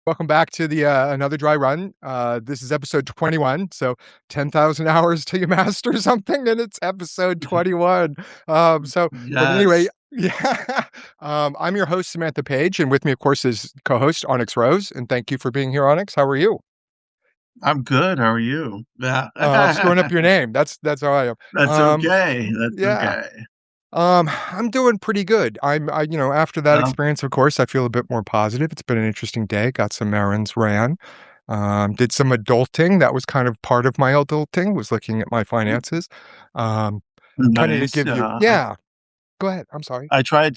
Welcome back to the another dry run. This is episode 21. So 10,000 hours till you master something, and it's episode 21. But anyway, Yes, yeah. I'm your host, Samantha Paige, and with me, of course, is co-host OnyxRose. And thank you for being here, Onyx. How are you? I'm good. How are you? Yeah. Screwing up your name. That's how I am. That's Um, okay. That's yeah. okay. I'm doing pretty good. After that Yeah. experience, of course, I feel a bit more positive. It's been an interesting day. Got some errands ran. Did some adulting. That was kind of part of my adulting, was looking at my finances. Um, Kind of to Nice. give you, Yeah. yeah, go ahead. I'm sorry. I tend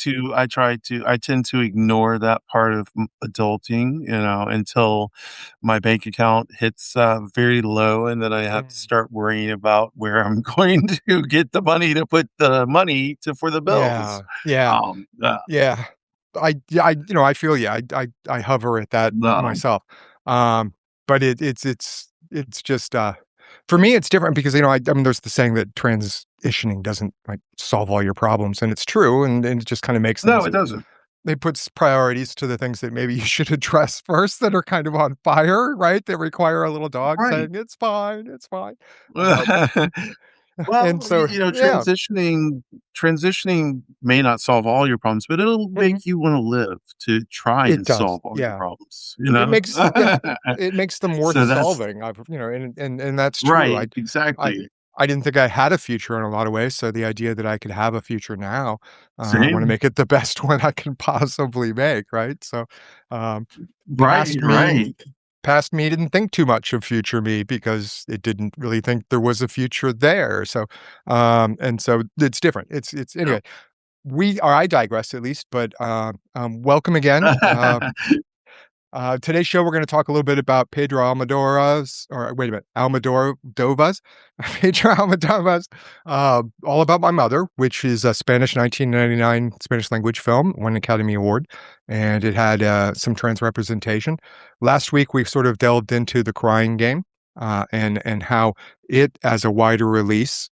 to ignore that part of adulting, until my bank account hits very low, and then I have to Mm. start worrying about where I'm going to get the money to put the money for the bills. Yeah, yeah, Um, uh, yeah. I feel you. I hover at that no, myself. Um, but it's just for me it's different because I mean there's the saying that transitioning doesn't like solve all your problems, and it's true, and it just kind of makes no, things. it doesn't. It puts priorities to the things that maybe you should address first that are kind of on fire, right? That require a little dog Right. saying it's fine, it's fine. Um, Well, and so yeah, transitioning may not solve all your problems, but it'll mhm, make you wanna live to try it and does. solve all your Yeah, problems, it makes them worth So that's solving. And that's true. right, I exactly. I didn't think I had a future in a lot of ways. So the idea that I could have a future now, I want to Same. make it the best one I can possibly make. Right. So, um, Right, past me, right. past me didn't think too much of future me because it didn't really think there was a future there. So, and so it's different. It's Yep. anyway. I digress at least, but welcome again. Today's show, we're going to talk a little bit about Pedro Almodovar's, or wait a minute, Almodovar's, Pedro Almodovar's, All About My Mother, which is a Spanish 1999 Spanish language film, won an Academy Award, and it had some trans representation. Last week, we sort of delved into The Crying Game. And how it, as a wider release,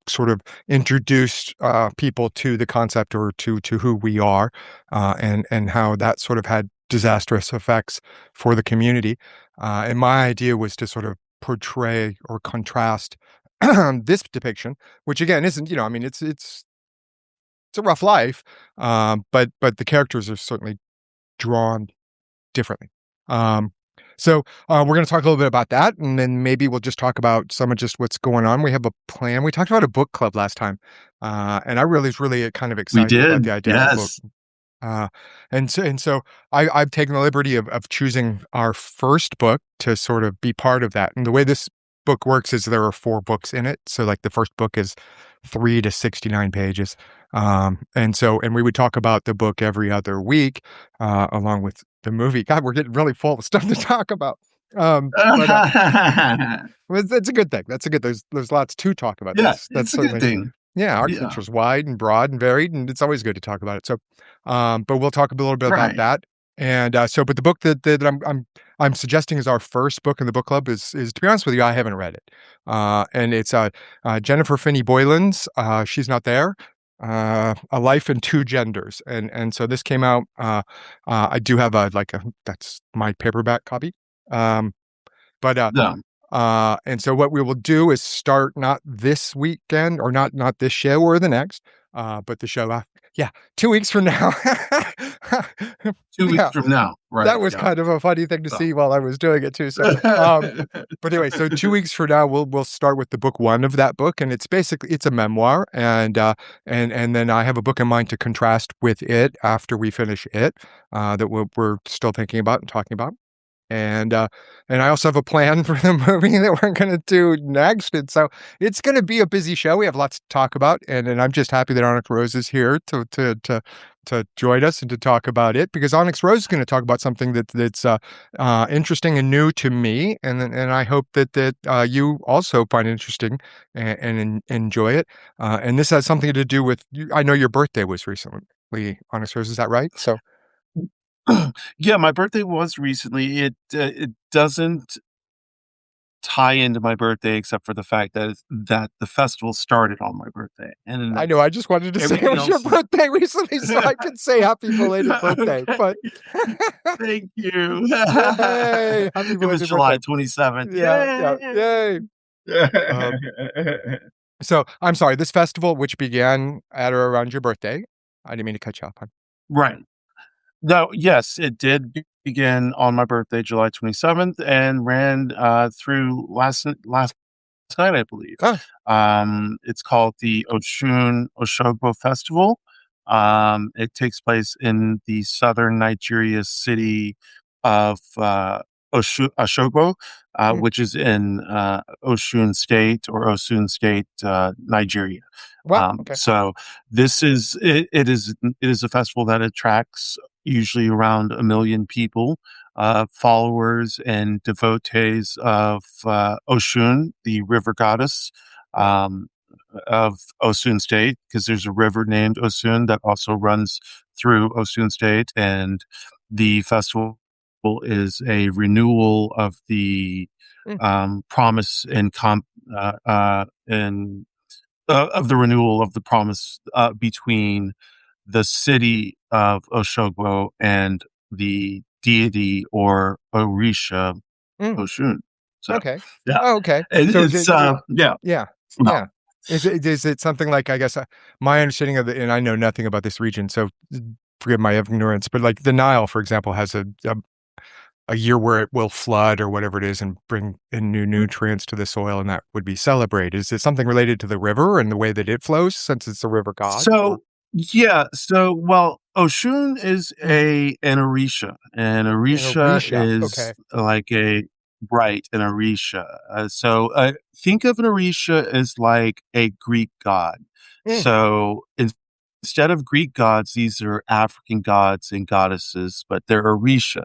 sort of introduced people to the concept or to who we are, and how that sort of had disastrous effects for the community. And my idea was to sort of portray or contrast this depiction, which again isn't, I mean, it's a rough life, but the characters are certainly drawn differently. Um, we're going to talk a little bit about that, and then maybe we'll just talk about some of just what's going on. We have a plan. We talked about a book club last time, and I really was really kind of We excited about did, the idea of a book. yes. Uh, and so I've taken the liberty of choosing our first book to sort of be part of that. And the way this book works is there are four books in it. So like the first book is 3 to 69 pages. And we would talk about the book every other week, along with the movie. God, we're getting really full of stuff to talk about. But well, that's a good thing. That's a good. There's lots to talk about. Yeah, That's it's a good certainly, thing. yeah. Our Yeah, culture's wide and broad and varied, and it's always good to talk about it. So, but we'll talk a little bit about right. that. And but the book that I'm suggesting is our first book in the book club is, to be honest with you, I haven't read it. And it's Jennifer Finney Boylan's. She's not there. A Life in Two Genders, and so this came out. I do have that's my paperback copy. Um, but Yeah. and so what we will do is start not this weekend or not this show or the next, but the show after. Yeah, 2 weeks from now. 2 weeks Yeah, from now, right, that was yeah. kind of a funny thing to So see while I was doing it too. So, but anyway, so 2 weeks from now we'll start with the book one of that book, and it's a memoir, and then I have a book in mind to contrast with it after we finish it, that we're still thinking about and talking about. And I also have a plan for the movie that we're gonna do next, and so it's gonna be a busy show. We have lots to talk about, and I'm just happy that Onyx Rose is here to join us and to talk about it, because Onyx Rose is gonna talk about something that's interesting and new to me, and I hope that you also find it interesting and enjoy it. And this has something to do with you. I know your birthday was recently, Onyx Rose, is that right? So yeah, my birthday was recently. It doesn't tie into my birthday except for the fact that that the festival started on my birthday, and then I know, I just wanted to say it everything was your else is birthday recently so I could say happy belated birthday, but Thank you. yay, happy It was belated birthday. July 27th. Yeah, yeah, Yay! yay. So I'm sorry, this festival, which began at or around your birthday, I didn't mean to cut you off, hon. Right. No, yes, it did begin on my birthday, July 27th, and ran, through last night, I believe. Oh, It's called the Osun Osogbo Festival. It takes place in the southern Nigeria city of Osogbo, mm, which is in Osun State, Nigeria. wow, okay. So it is a festival that attracts usually around 1 million people, followers and devotees of Oshun, the river goddess um, of Osun State, because there's a river named Osun that also runs through Osun State, and the festival is a renewal of the Mm, promise and of the renewal of the promise between the city of Oshogbo and the deity or Orisha mm, Oshun. So, okay. yeah, Oh, okay. So is it's, it yeah, yeah, no. yeah. Is it something like, I guess, my understanding of the and I know nothing about this region, so forgive my ignorance, but, like, the Nile, for example, has a year where it will flood or whatever it is and bring in new nutrients to the soil, and that would be celebrated. Is it something related to the river and the way that it flows since it's a river god or So, yeah, well, Oshun is mm, an Orisha, and an Orisha Orisha? is Okay. like a right, an Orisha. Think of an Orisha as like a Greek god. Mm, So, instead of Greek gods, these are African gods and goddesses, but they're Orisha.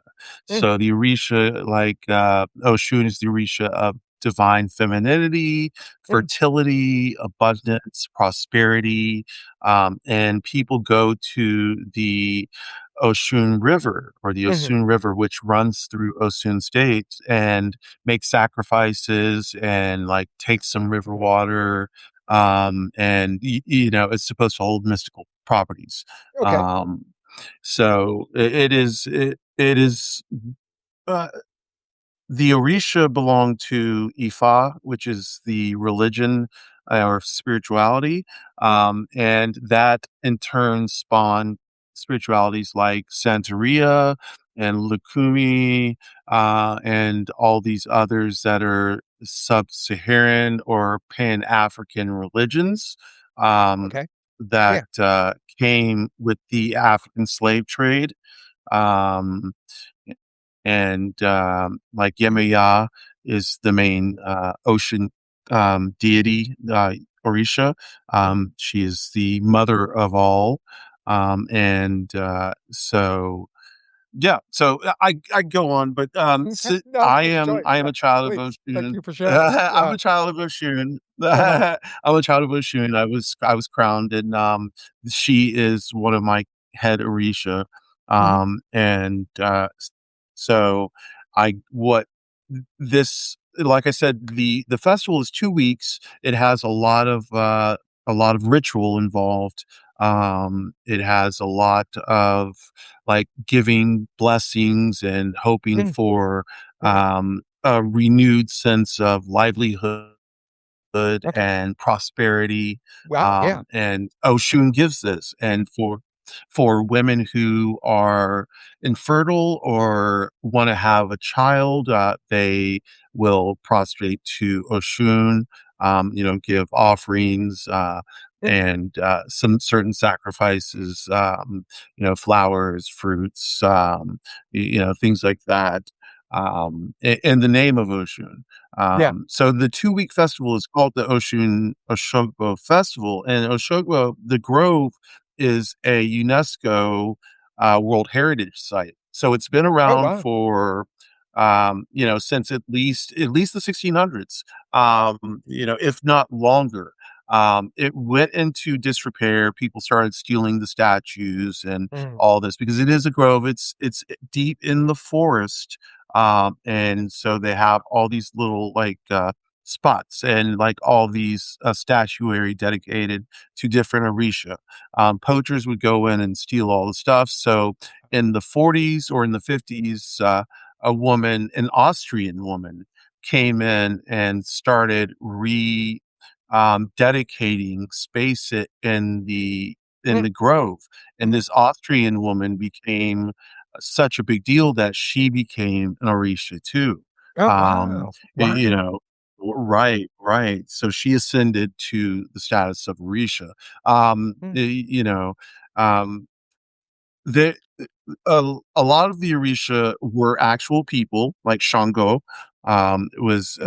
mm, So the Orisha, like Oshun, is the Orisha of divine femininity, mm, fertility, abundance, prosperity, and people go to the Osun River or the mhm, Osun River, which runs through Osun State, and make sacrifices and like take some river water. And it's supposed to hold mystical properties. okay. Um, so it is. Uh, the Orisha belong to Ifa, which is the religion or spirituality, and that in turn spawned spiritualities like Santeria and Lukumi, and all these others that are sub-Saharan or Pan-African religions um, Okay. that Yeah. came with the African slave trade. Um, and like Yemaya is the main ocean deity, Orisha. She is the mother of all, and yeah. So I go on, but Okay. No, enjoy. I am a child of Please. Thank Oshun. you for sharing. I'm Yeah. a child of Oshun. Uh-huh. I'm a child of Oshun. I was crowned, and she is one of my head Orisha, Mhm, and so I what this like I said, the festival is 2 weeks. It has a lot of ritual involved. It has a lot of like giving blessings and hoping mm, for mhm. a renewed sense of livelihood Okay. and prosperity. Wow, yeah. And Oshun gives this, and for women who are infertile or want to have a child, they will prostrate to Oshun. Give offerings Mm, and some certain sacrifices. Flowers, fruits, things like that. In the name of Oshun. yeah. So the 2 week festival is called the Oshun Oshogbo Festival, and Oshogbo, the Grove, is a UNESCO World Heritage Site. So it's been Oh, around wow. for since at least the 1600s, if not longer. It went into disrepair. People started stealing the statues and Mhm, all this because it is a grove. It's deep in the forest, And so they have all these little like spots and like all these statuary dedicated to different Orisha. Poachers would go in and steal all the stuff. So in the 40s or in the 50s, an Austrian woman, came in and started dedicating space in Mm. the grove. And Mm. this Austrian woman became such a big deal that she became an Orisha too. Oh, Um, wow. you Wow. know, right, right. So she ascended to the status of Orisha. Mm. Um, the a lot of the Orisha were actual people, like Shango, Mm. was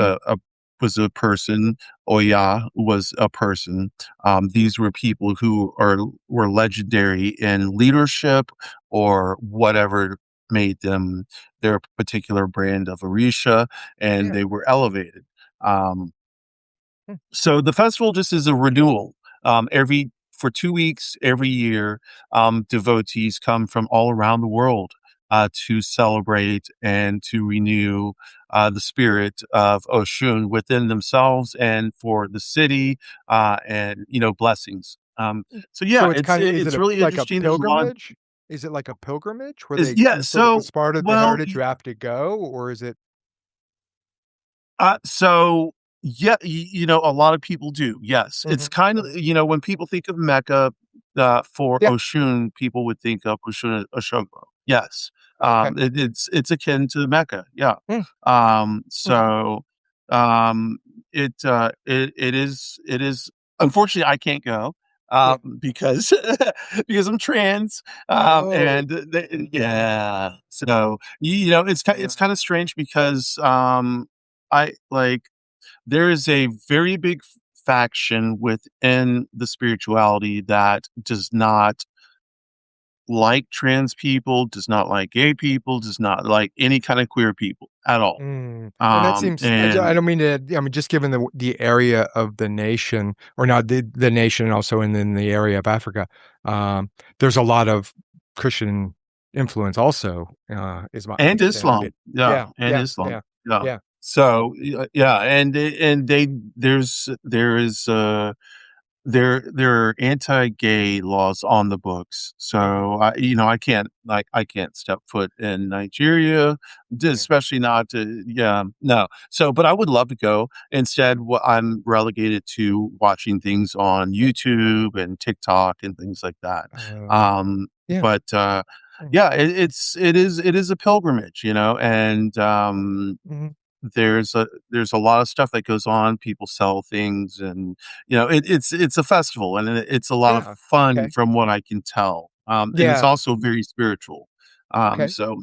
a person. Oya was a person. These were people who were legendary in leadership or whatever made them their particular brand of Orisha, and Yeah. they were elevated. Um, Mm. so the festival just is a renewal. Every For 2 weeks every year, devotees come from all around the world to celebrate and to renew the spirit of Oshun within themselves and for the city, and blessings. So yeah, So it's kind of, is it it's a really like a interesting. There's a lot. pilgrimage? Is it like a pilgrimage where Is they Yeah. sort of So as part of the well, heritage you have to go, or is it? So yeah, a lot of people do. Yes, it's Mhm. kind of when people think of Mecca for Yeah. Oshun, people would think of Oshun Osogbo. Yes, Okay. it's akin to Mecca. Yeah. Mm. Okay. So it is. Unfortunately, I can't go Yeah. because because I'm trans. Oh. Yeah. So it's kind of strange because I like there is a very big faction within the spirituality that does not like trans people, does not like gay people, does not like any kind of queer people at all. Mm, and that seems I And don't mean to, I mean, just given the area of the nation, or not the nation, and also in the area of Africa, there's a lot of Christian influence also, is my and understanding of Islam, it. yeah, Yeah, and yeah, Islam, yeah, yeah. yeah. So yeah, and they there is there are anti-gay laws on the books, Mhm. so I can't step foot in Nigeria, Yeah. especially not to yeah, no. So, but I would love to go. Instead, I'm relegated to watching things on YouTube and TikTok and things like that. Uh, Um, yeah. but Mm. yeah, it is a pilgrimage, and Mhm. there's a lot of stuff that goes on. People sell things, and it's a festival, and it's a lot of Yeah. fun Okay. from what I can tell. And it's Yeah. also very spiritual. Okay. So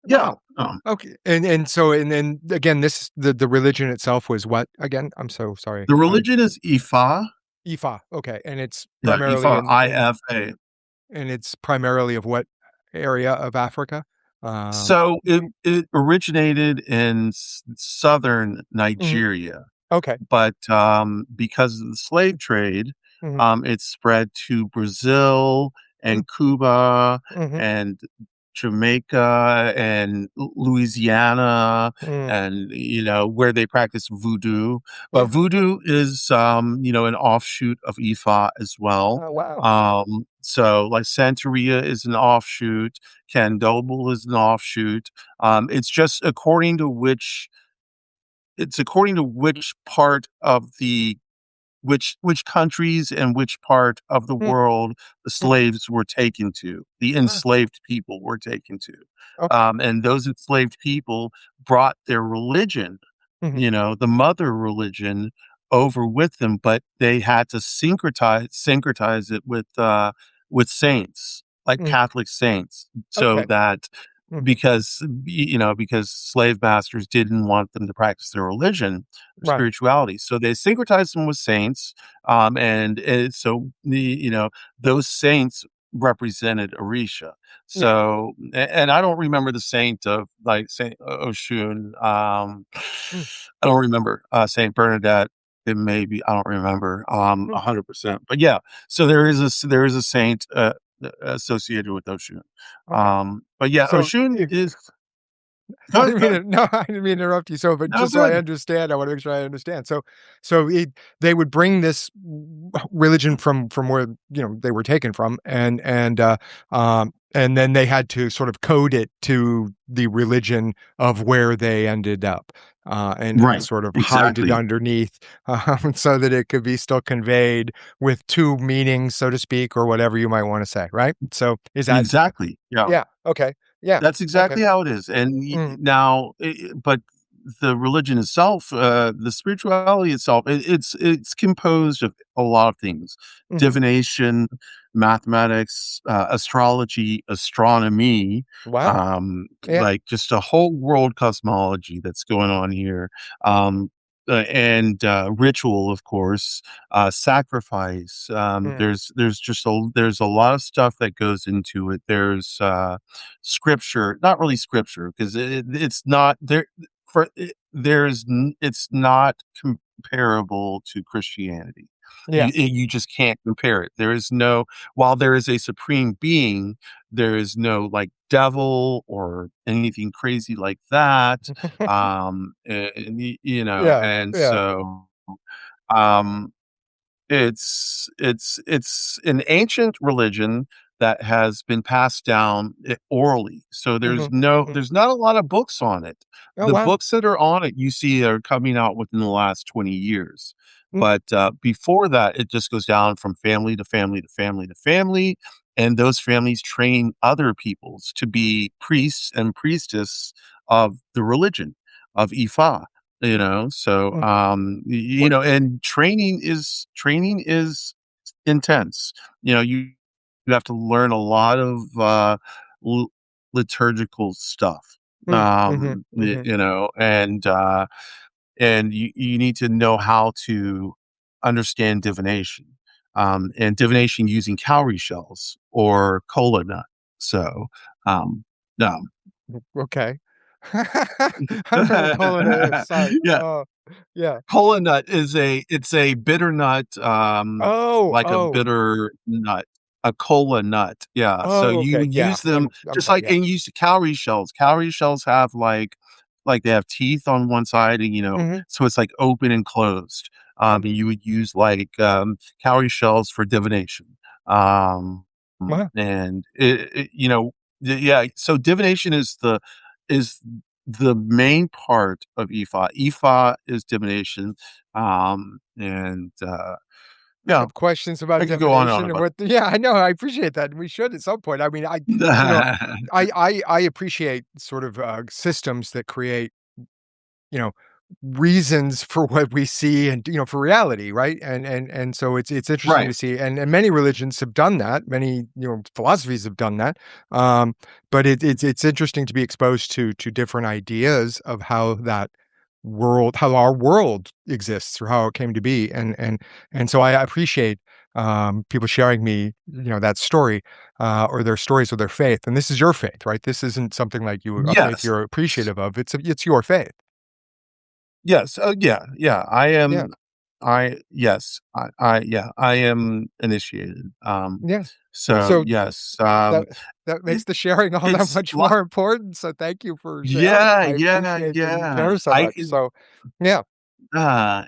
yeah, Wow. Okay. And so and then again, this the religion itself was what again? I'm so sorry. the religion is Ifa. Ifa. Okay. And it's Yeah, primarily Ifa, in IFA. and it's primarily of what area of Africa? Um, So it originated in southern mhm. Nigeria. Okay. But, because of the slave trade, Mhm. it spread to Brazil Mm. and Cuba Mhm. and Jamaica and Louisiana Mm. and, where they practice voodoo. But Yeah. voodoo is, an offshoot of Ifa as well. Oh, wow. So like Santeria is an offshoot, Candomblé is an offshoot. It's just according to which part of the which countries and which part of the Mm. world the Mm. slaves were taken to, the Ah, enslaved people were taken to. okay. And those enslaved people brought their religion, Mhm. the mother religion over with them, but they had to syncretize it with saints, like Mm. Catholic saints, so Okay. that Mhm. because slave masters didn't want them to practice their religion or Right. spirituality, so they syncretized them with saints, so those saints represented Orisha. Yeah. So, and I don't remember the saint of like Saint Oshun. Mm. I don't remember Saint Bernadette. It may be, I don't remember Mm. 100%, but yeah. So there is a saint associated with Oshun. Okay. But yeah, So Oshun if is. I Go didn't mean ahead. to, no, I didn't mean to interrupt you. So, but No, just so I good. understand, I want to make sure I understand. They would bring this religion from where they were taken from, and then they had to sort of code it to the religion of where they ended up, and Right. sort of hide it Exactly. underneath, so that it could be still conveyed with two meanings, so to speak, or whatever you might want to say. Right. So, is that Exactly. Yeah. yeah? Okay. Yeah. That's Okay. exactly how it is, and Mm, now, but the religion itself, the spirituality itself, it's composed of a lot of things: mhm. divination, mathematics, astrology, astronomy, Wow. Yeah. like just a whole world cosmology that's going on here, and ritual, of course, sacrifice. Mm, There's a lot of stuff that goes into it. There's scripture, not really scripture, because it's not there for it, it's not comparable to Christianity. yeah. You just can't compare it. There is no, while there is a supreme being, there is no like devil or anything crazy like that. Yeah, And yeah. so um it's an ancient religion that has been passed down orally. So Mhm, mhm. there's not a lot of books on it. Oh, The wow. books that are on it you see are coming out within the last 20 years. Mm, But before that, it just goes down from family to family to family to family, and those families train other peoples to be priests and priestess of the religion of Ifa. So mm. What and training is intense. You have to learn a lot of l- liturgical stuff. mhm, mhm. And you need to know how to understand divination, and divination using cowrie shells or cola nut. So um um Okay. I don't know what Colonna is, sorry. yeah. Oh, yeah. Kola nut is it's a bitter nut, Oh, like a oh. bitter nut, a cola nut, yeah, so Oh, you okay, would yeah. use them I'm just sorry, like yeah. and use cowrie shells. Cowrie shells have, like, they have teeth on one side and, Mhm. so it's, like, open and closed, and you would use, like, cowrie shells for divination, um, Wow. and yeah, so divination is the main part of Ifa. Ifa is divination, and, I yeah, have questions about I could go on and on divination and about what yeah, I know, I appreciate that, we should at some point. I mean, you know, it. I appreciate sort of, systems that create you know, reasons for what we see and, for reality, right? And so it's interesting Right, to see, and many religions have done that. Many, philosophies have done that. Um, but it's interesting to be exposed to different ideas of how our world exists, or how it came to be, and so I appreciate people sharing me, that story, or their stories of their faith. And this is your faith, right? This isn't something like a faith yes. you're appreciative of. It's your faith. Yes, yeah, yeah, Yeah, I am initiated, yeah. so, So yes, that that makes it the sharing all that it's much lot more important, so thank you for sharing. yeah, I yeah, appreciate that you yeah, care so I much. can So, yeah. Uh,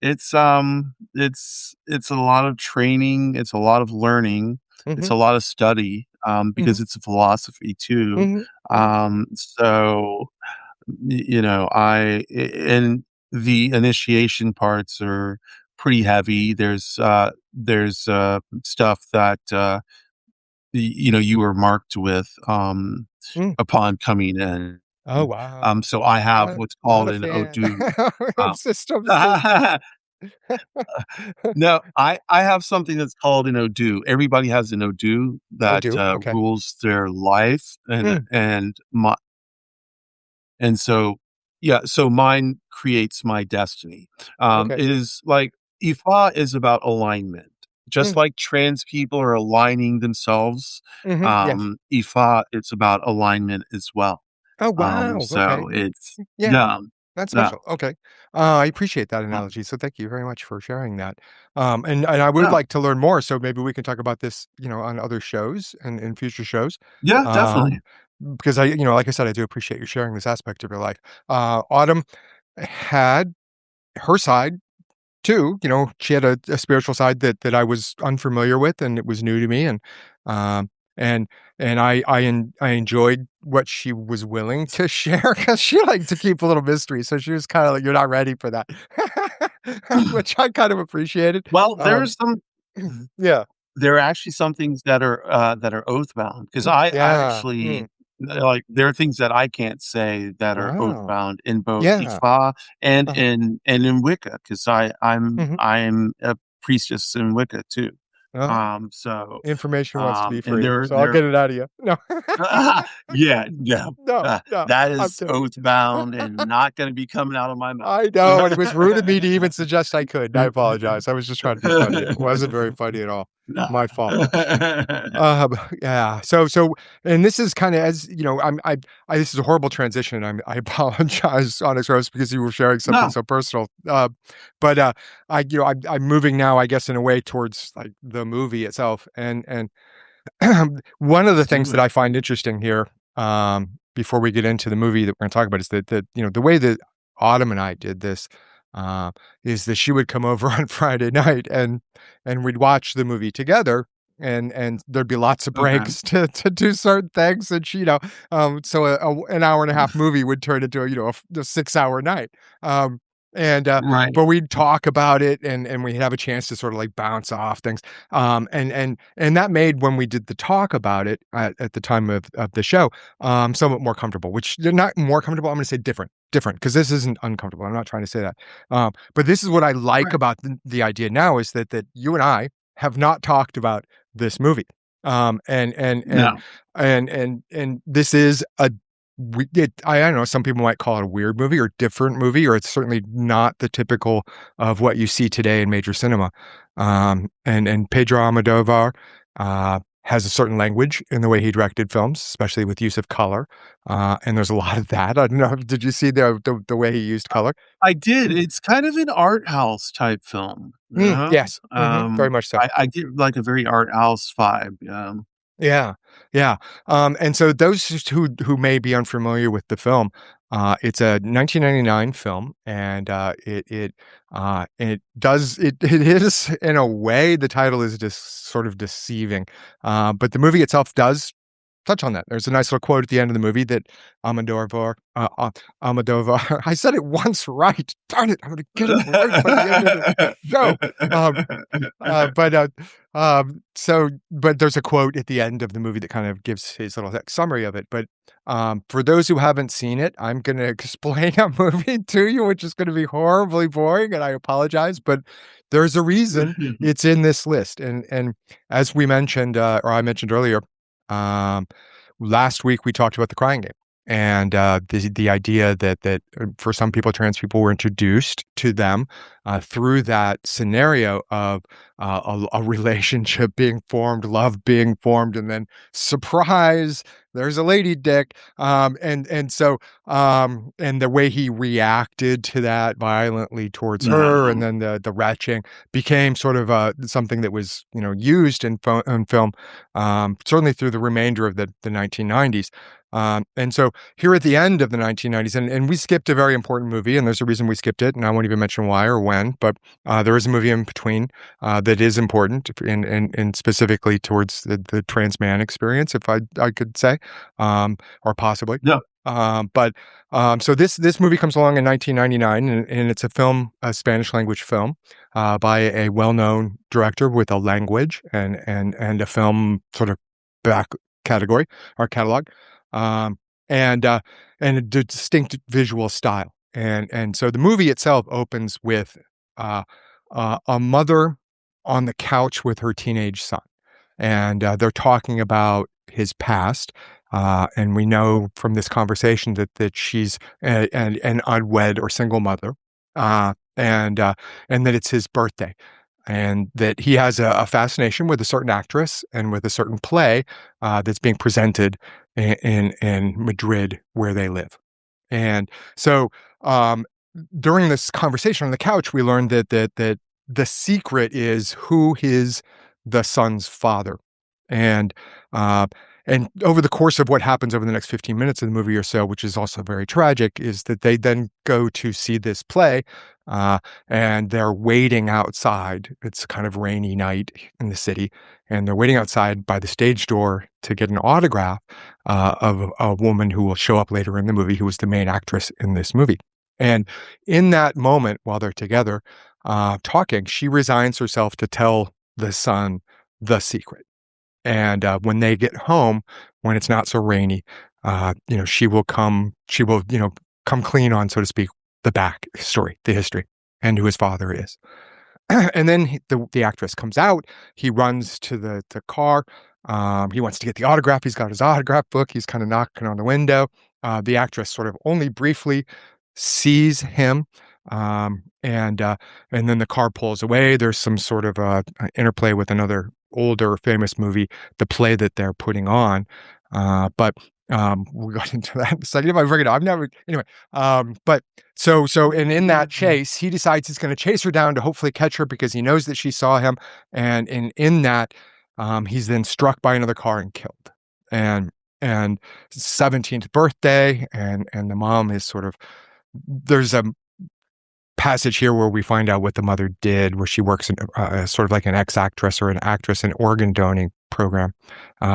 it's a lot of training, it's a lot of learning, it's Mhm, a lot of study, mhm, because it's a philosophy too. mhm, mhm, So, and the initiation parts are pretty heavy. There's stuff that, you were marked with, mm. upon coming in. Oh, wow. So I have what's Not called a an fan. Odoo. Systems. No, I have something that's called an Odoo. Everybody has an Odoo Oh, that, do? Okay. rules their life, Mm, and so yeah, so mine creates my destiny. okay. It is like Ifa is about alignment. Just Mm, like trans people are aligning themselves, mhm, yes. Ifa, it's about alignment as well. Oh, wow, okay. So it's Yeah. yeah, That's yeah, special. Okay. I appreciate that yeah, analogy. So thank you very much for sharing that. And I would yeah, like to learn more. So maybe we can talk about this, on other shows and in future shows. yeah, Um, definitely. because like I said, I do appreciate you sharing this aspect of your life. Autumn had her side too. She had a spiritual side that I was unfamiliar with, and it was new to me, um, and I enjoyed what she was willing to share because she liked to keep a little mystery. So she was kind of like, "You're not ready for that," which I kind of appreciated. Well, Um, yeah, there are actually some things that are oath bound because I yeah, actually like, there are things that I can't say that are oath wow, bound in both yeah, Ifa and uh-huh, in Wicca, because mhm, I'm a priestess in Wicca too. uh-huh. So, Information wants to be and free, so I'll get it out of you. No, yeah, no, no, no, that I'm is kidding. oath bound and not gonna be coming out of my mouth. I know, and it was rude of me to even suggest I could. I apologize. I was just trying to be funny. It wasn't very funny at all. No. My fault. Yeah. So, and this is kind of as this is a horrible transition. I apologize, Onyx Rose, because you were sharing something No, so personal. But I'm moving now, I guess, in a way towards like the movie itself, and one of the let's things do that it. I find interesting here, before we get into the movie that we're going to talk about, is that the way that Autumn and I did this, uh, is that she would come over on Friday night and we'd watch the movie together. And there'd be lots of Okay. breaks to do certain things, and so an hour and a half movie would turn into a 6 hour night, um, and Right. but we'd talk about it, and we'd have a chance to sort of like bounce off things, and that made when we did the talk about it at the time of the show, somewhat more comfortable, which they're not more comfortable. I'm going to say different, because this isn't uncomfortable. I'm not trying to say that. But this is what I like Right. about the idea now is that you and I have not talked about this movie. No. And this is I don't know, some people might call it a weird movie or different movie, or it's certainly not the typical of what you see today in major cinema. And Pedro Almodóvar has a certain language in the way he directed films, especially with use of color. And there's a lot of that. I don't know. Did you see the way he used color? I did. It's kind of an art house type film, you know? Yes, very much so. I get, like, a very art house vibe, Yeah, yeah. And so those who may be unfamiliar with the film, it's a 1999 film, and it is in a way the title is just sort of deceiving, but the movie itself does touch on that. There's a nice little quote at the end of the movie that Almodovar, Almodovar. I said it once right. Darn it! I'm going to get it right by the end of the show. Um, but there's a quote at the end of the movie that kind of gives his little summary of it. But for those who haven't seen it, I'm going to explain a movie to you, which is going to be horribly boring, and I apologize. But there's a reason it's in this list, and as we mentioned, or I mentioned earlier, um, last week we talked about the Crying Game. And the idea that for some people, trans people were introduced to them through that scenario of a relationship being formed, love being formed, and then surprise, there's a lady dick, and the way he reacted to that violently towards her, and No. then the retching became sort of something that was used in film, certainly through the remainder of the 1990s. And so here at the end of the 1990s, and we skipped a very important movie, and there's a reason we skipped it, and I won't even mention why or when, but there is a movie in between that is important, and specifically towards the trans man experience, if I could say, or possibly. No. But so this movie comes along in 1999, and it's a Spanish language film by a well-known director with a language and a film sort of back category or catalog, um, and and a distinct visual style. And so the movie itself opens with uh, a mother on the couch with her teenage son, and they're talking about his past. And we know from this conversation that she's an unwed or single mother, and that it's his birthday, and that he has a fascination with a certain actress and with a certain play that's being presented in Madrid where they live. And so um, during this conversation on the couch, we learned that the secret is who is the son's father, and uh, And over the course of what happens over the next 15 minutes of the movie or so, which is also very tragic, is that they then go to see this play, uh, and they're waiting outside. It's kind of rainy night in the city, and they're waiting outside by the stage door to get an autograph of a woman who will show up later in the movie, who was the main actress in this movie. And in that moment, while they're together talking, she resigns herself to tell the son the secret. And when they get home, when it's not so rainy, she will, come clean on, so to speak, the back story, the history, and who his father is. And then the actress comes out. He runs to the car. He wants to get the autograph. He's got his autograph book. He's kind of knocking on the window. The actress sort of only briefly sees him, and then the car pulls away. There's some sort of interplay with another older famous movie, the play that they're putting on. But we got into that in a second. If I forget, I've never anyway. But and in that chase, he decides he's going to chase her down to hopefully catch her because he knows that she saw him, and in that, he's then struck by another car and killed. And 17th birthday, and the mom is sort of, there's a passage here where we find out what the mother did, where she works in sort of like an ex-actress or an actress in organ donating program,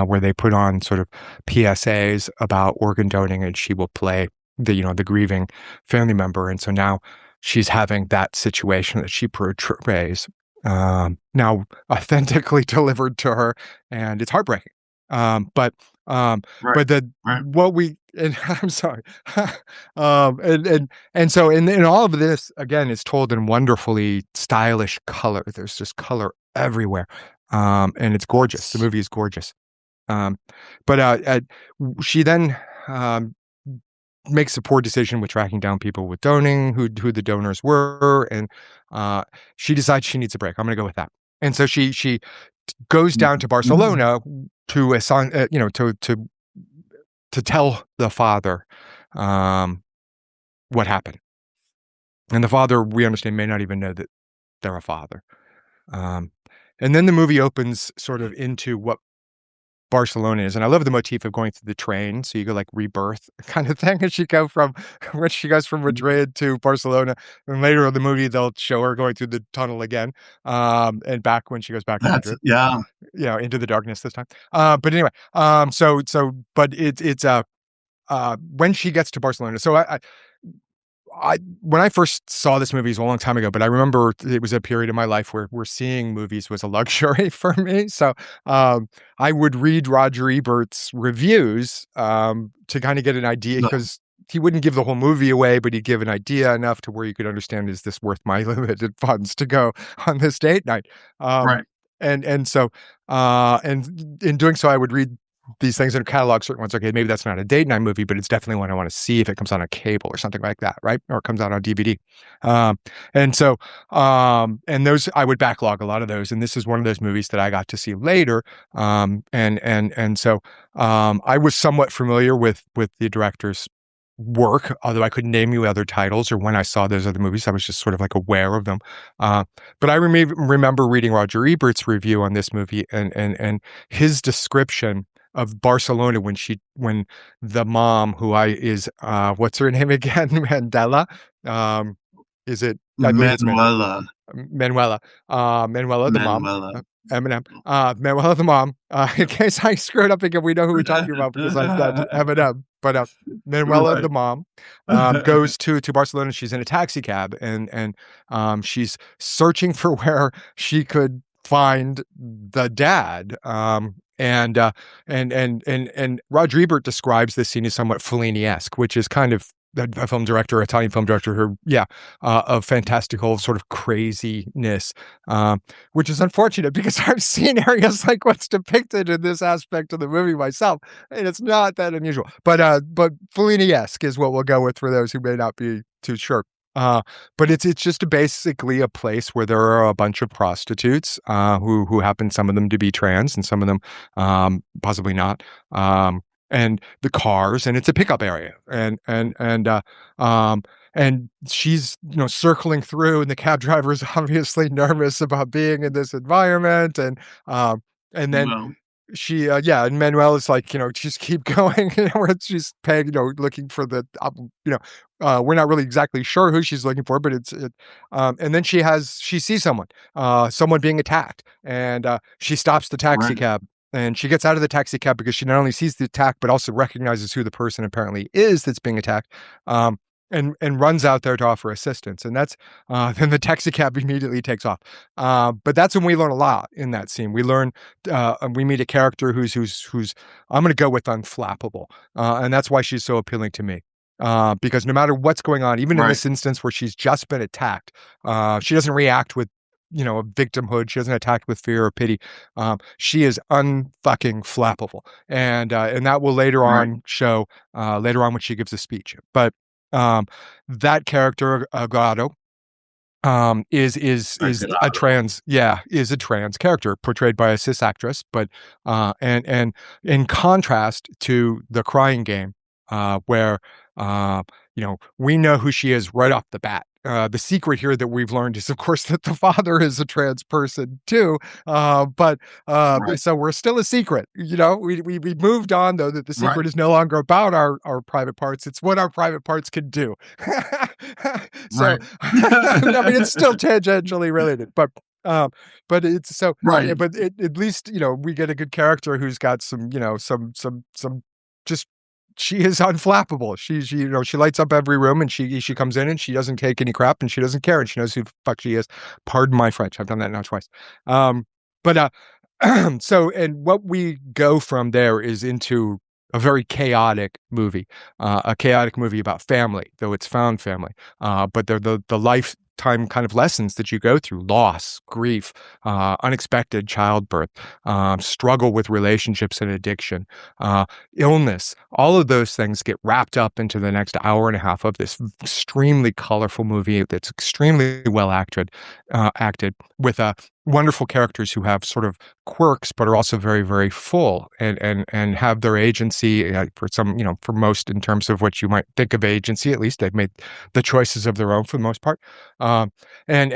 where they put on sort of PSAs about organ donating, and she will play the grieving family member. And so now she's having that situation that she portrays, now authentically delivered to her, and it's heartbreaking. But Right. but the Right. what we and I'm sorry. And so in all of this, again, is told in wonderfully stylish color. There's just color everywhere. And it's gorgeous. The Yes. movie is gorgeous. Um, but she then makes a poor decision with tracking down people with donating, who the donors were, and she decides she needs a break. I'm going to go with that. And so she goes down to Mhm. Barcelona to assign, to tell the father what happened. And the father, we understand, may not even know that they're a father. Um, and then the movie opens sort of into what Barcelona is. And I love the motif of going through the train. So you go like rebirth kind of thing. As she go from when she goes from Madrid to Barcelona. And later in the movie, they'll show her going through the tunnel again. And back when she goes back to That's Madrid, yeah. into the darkness this time. But anyway, but it's when she gets to Barcelona. So when I first saw this movie, it was a long time ago, but I remember it was a period in my life where seeing movies was a luxury for me. So I would read Roger Ebert's reviews to kind of get an idea, No. because he wouldn't give the whole movie away, but he'd give an idea enough to where you could understand, is this worth my limited funds to go on this date night? Um, Right. and in doing so, I would read these things in a catalog, certain ones. Okay, maybe that's not a date night movie, but it's definitely one I want to see if it comes on a cable or something like that, right? Or it comes out on DVD. Um, and so, and those, I would backlog a lot of those. And this is one of those movies that I got to see later. I was somewhat familiar with the director's work, although I couldn't name you other titles or when I saw those other movies. I was just sort of like aware of them. But I remember reading Roger Ebert's review on this movie, and his description of Barcelona when the mom, who is what's her name again? Mandela. Is it? I believe it's Manuela. Manuela the mom. Manuela. Eminem. Manuela the mom. In case I screwed up again, we know who we're talking about because I said Eminem. But Manuela Right. the mom goes to Barcelona. She's in a taxi cab, and she's searching for where she could find the dad. And Roger Ebert describes this scene as somewhat Fellini-esque, which is kind of a film director, Italian film director, who, of fantastical sort of craziness, which is unfortunate because I've seen areas like what's depicted in this aspect of the movie myself, and it's not that unusual. But Fellini-esque is what we'll go with for those who may not be too sure. But it's just basically a place where there are a bunch of prostitutes who happen, some of them to be trans and some of them possibly not. And the cars, and it's a pickup area, and she's circling through, and the cab driver is obviously nervous about being in this environment, um and then No. yeah, and Manuel is like, just keep going. Where she's paying, looking for we're not really exactly sure who she's looking for, but and then she sees someone being attacked, and she stops the taxi Right. cab, and she gets out of the taxi cab because she not only sees the attack but also recognizes who the person apparently is that's being attacked. Um, and runs out there to offer assistance, and that's then the taxi cab immediately takes off. But that's when we learn a lot in that scene. We meet a character who's I'm going to go with unflappable, and that's why she's so appealing to me. Because no matter what's going on, even in Right. this instance where she's just been attacked, she doesn't react with a victimhood. She doesn't attack with fear or pity. She is unfucking flappable, and that will later Right. on show later on when she gives a speech. But um, that character, Grotto, is a trans character portrayed by a cis actress, but and in contrast to the Crying Game, where uh we know who she is right off the bat. The secret here that we've learned is, of course, that the father is a trans person too. But Right. so we're still a secret. We moved on, though, that the Right. secret is no longer about our private parts. It's what our private parts can do. So Right. I mean, it's still tangentially related, but it's so. Right. But at least we get a good character who's got some some just. She is unflappable. She lights up every room, and she comes in and she doesn't take any crap, and she doesn't care, and she knows who the fuck she is. Pardon my French. I've done that now twice. But so, and what we go from there is into a very chaotic movie, a chaotic movie about family, though it's found family. But the lifetime kind of lessons that you go through: loss, grief, unexpected childbirth, struggle with relationships and addiction, illness. All of those things get wrapped up into the next hour and a half of this extremely colorful movie that's extremely well acted with wonderful characters who have sort of quirks, but are also very, very full, and have their agency, for some, for most, in terms of what you might think of agency. At least they've made the choices of their own for the most part. Um, and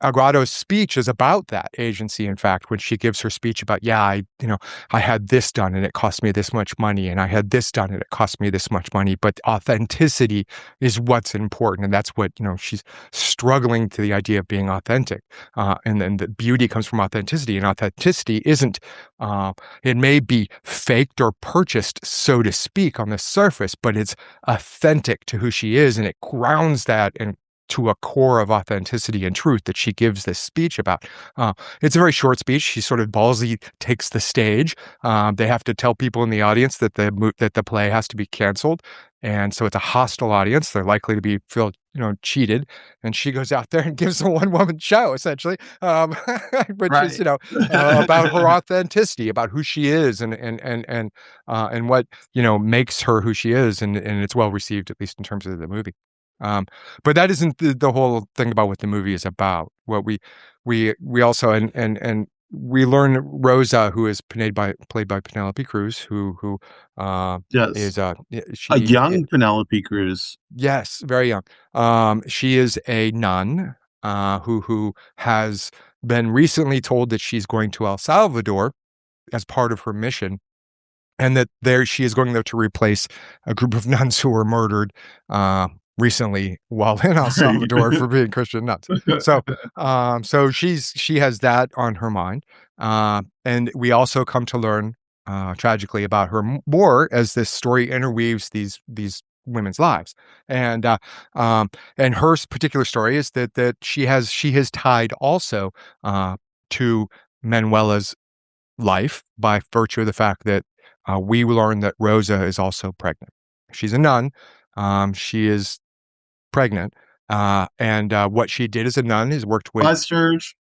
Agrato's speech is about that agency. In fact, when she gives her speech about, yeah, I had this done and it cost me this much money, and I had this done and it cost me this much money, but authenticity is what's important, and that's what she's struggling to the idea of being authentic. And then the beauty comes from authenticity, and authenticity isn't, it may be faked or purchased, so to speak, on the surface, but it's authentic to who she is, and it grounds that and to a core of authenticity and truth that she gives this speech about. It's a very short speech. She sort of ballsy takes the stage. They have to tell people in the audience that the play has to be canceled, and so it's a hostile audience. They're likely to feel cheated, and she goes out there and gives a one-woman show, essentially, which is Right. about her authenticity, about who she is, and what makes her who she is, and it's well received, at least in terms of the movie. Um, but that isn't the whole thing about what the movie is about. What we also, and we learn Rosa, who is played by Penelope Cruz, who uh, Yes. is A young Penelope Cruz. yes, very young. She is a nun who has been recently told that she's going to El Salvador as part of her mission, and that there she is going there to replace a group of nuns who were murdered recently while in El Right. Salvador for being Christian nuns. So, so she has that on her mind, and we also come to learn tragically about her more as this story interweaves these women's lives, and her particular story is that she has tied also to Manuela's life by virtue of the fact that we learn that Rosa is also pregnant. She's a nun. She is pregnant. And what she did as a nun is worked with. Bus church.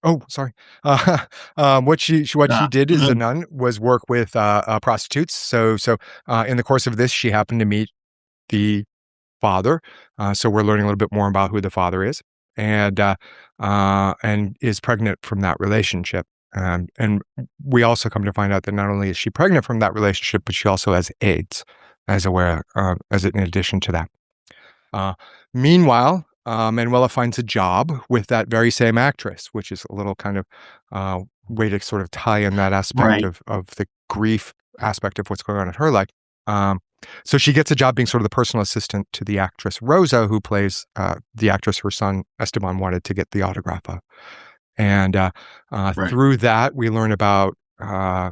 Oh, sorry. What she Yeah. did as a nun was work with prostitutes. So in the course of this, she happened to meet the father. So we're learning a little bit more about who the father is, and is pregnant from that relationship. And we also come to find out that not only is she pregnant from that relationship, but she also has AIDS in addition to that. Uh, Meanwhile, Manuela finds a job with that very same actress, which is a little kind of way to sort of tie in that aspect Right. of the grief aspect of what's going on in her life. Um, so she gets a job being sort of the personal assistant to the actress Rosa, who plays the actress her son Esteban wanted to get the autograph of. And Right. through that, we learn about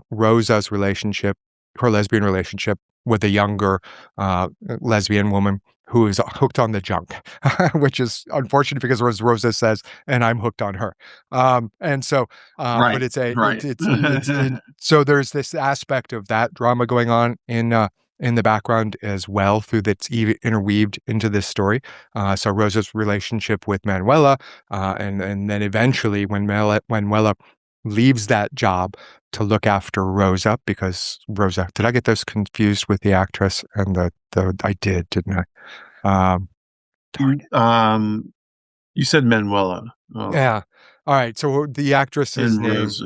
Rosa's relationship, her lesbian relationship with a younger lesbian woman who is hooked on the junk, which is unfortunate because as Rosa says, and I'm hooked on her. And so, but Right. it's a, Right. so there's this aspect of that drama going on in the background as well through that's interweaved into this story. So Rosa's relationship with Manuela, and then eventually when Manuela leaves that job to look after Rosa, because Rosa, did I get those confused with the actress and the I did, didn't I? Darn You, um, you said Manuela. it. Oh, Yeah. All right. So the actress's and name, Rose.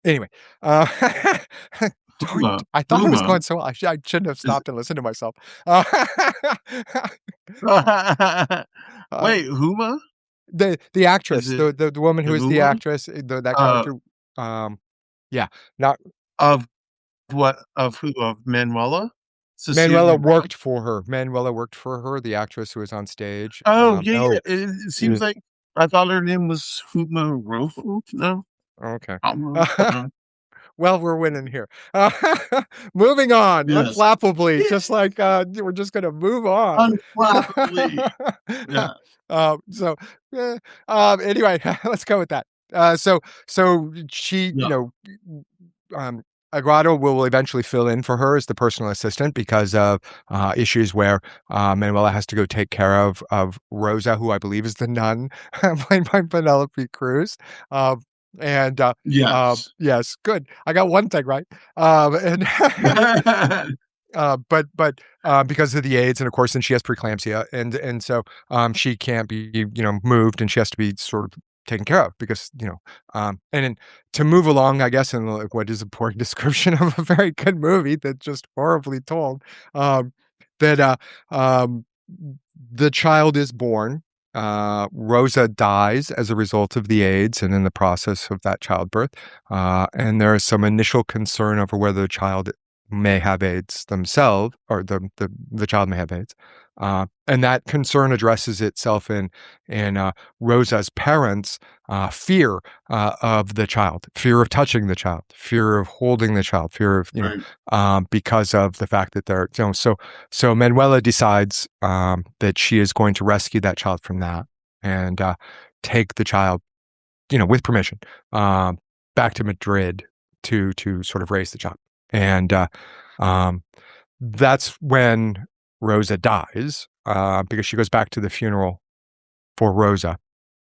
anyway, uh, darn it. Huma. I thought I was Huma going so well. I shouldn't have is. stopped and listened to myself. Uh, uh, Wait, Huma? the Is actress, it the woman who is the Huma? actress, that Uh, character, um, yeah, not of what? Of who? Of Manuela? Manuela Cecilia Roth? worked for her. Manuela worked for her, the actress who was on stage. Oh, yeah, yeah. Oh, It seems yeah, like I thought her name was Huma Rofu. No, okay. Alma. No. Well, we're winning here. Moving on, Yes. unflappably, Yeah. just like, we're just gonna move on. Unflappably. Yeah. So, eh, anyway, let's go with that. So she, Yeah. um, Agrado will eventually fill in for her as the personal assistant because of issues where Manuela has to go take care of Rosa, who I believe is the nun, played by Penelope Cruz. Um, and Yes. yes, good. I got one thing right. And but because of the AIDS, and of course, then she has preeclampsia, and so she can't be moved, and she has to be sort of taken care of because and then to move along, I guess, in like, what is a poor description of a very good movie that's just horribly told, um, that um, the child is born. Rosa dies as a result of the AIDS and in the process of that childbirth. And there is some initial concern over whether the child may have AIDS themselves, or the child may have AIDS. And that concern addresses itself in Rosa's parents' fear of the child, fear of touching the child, fear of holding the child, fear of Right. because of the fact that they're so Manuela decides that she is going to rescue that child from that and take the child, with permission, um, back to Madrid to sort of raise the child. And um, that's when Rosa dies because she goes back to the funeral for Rosa,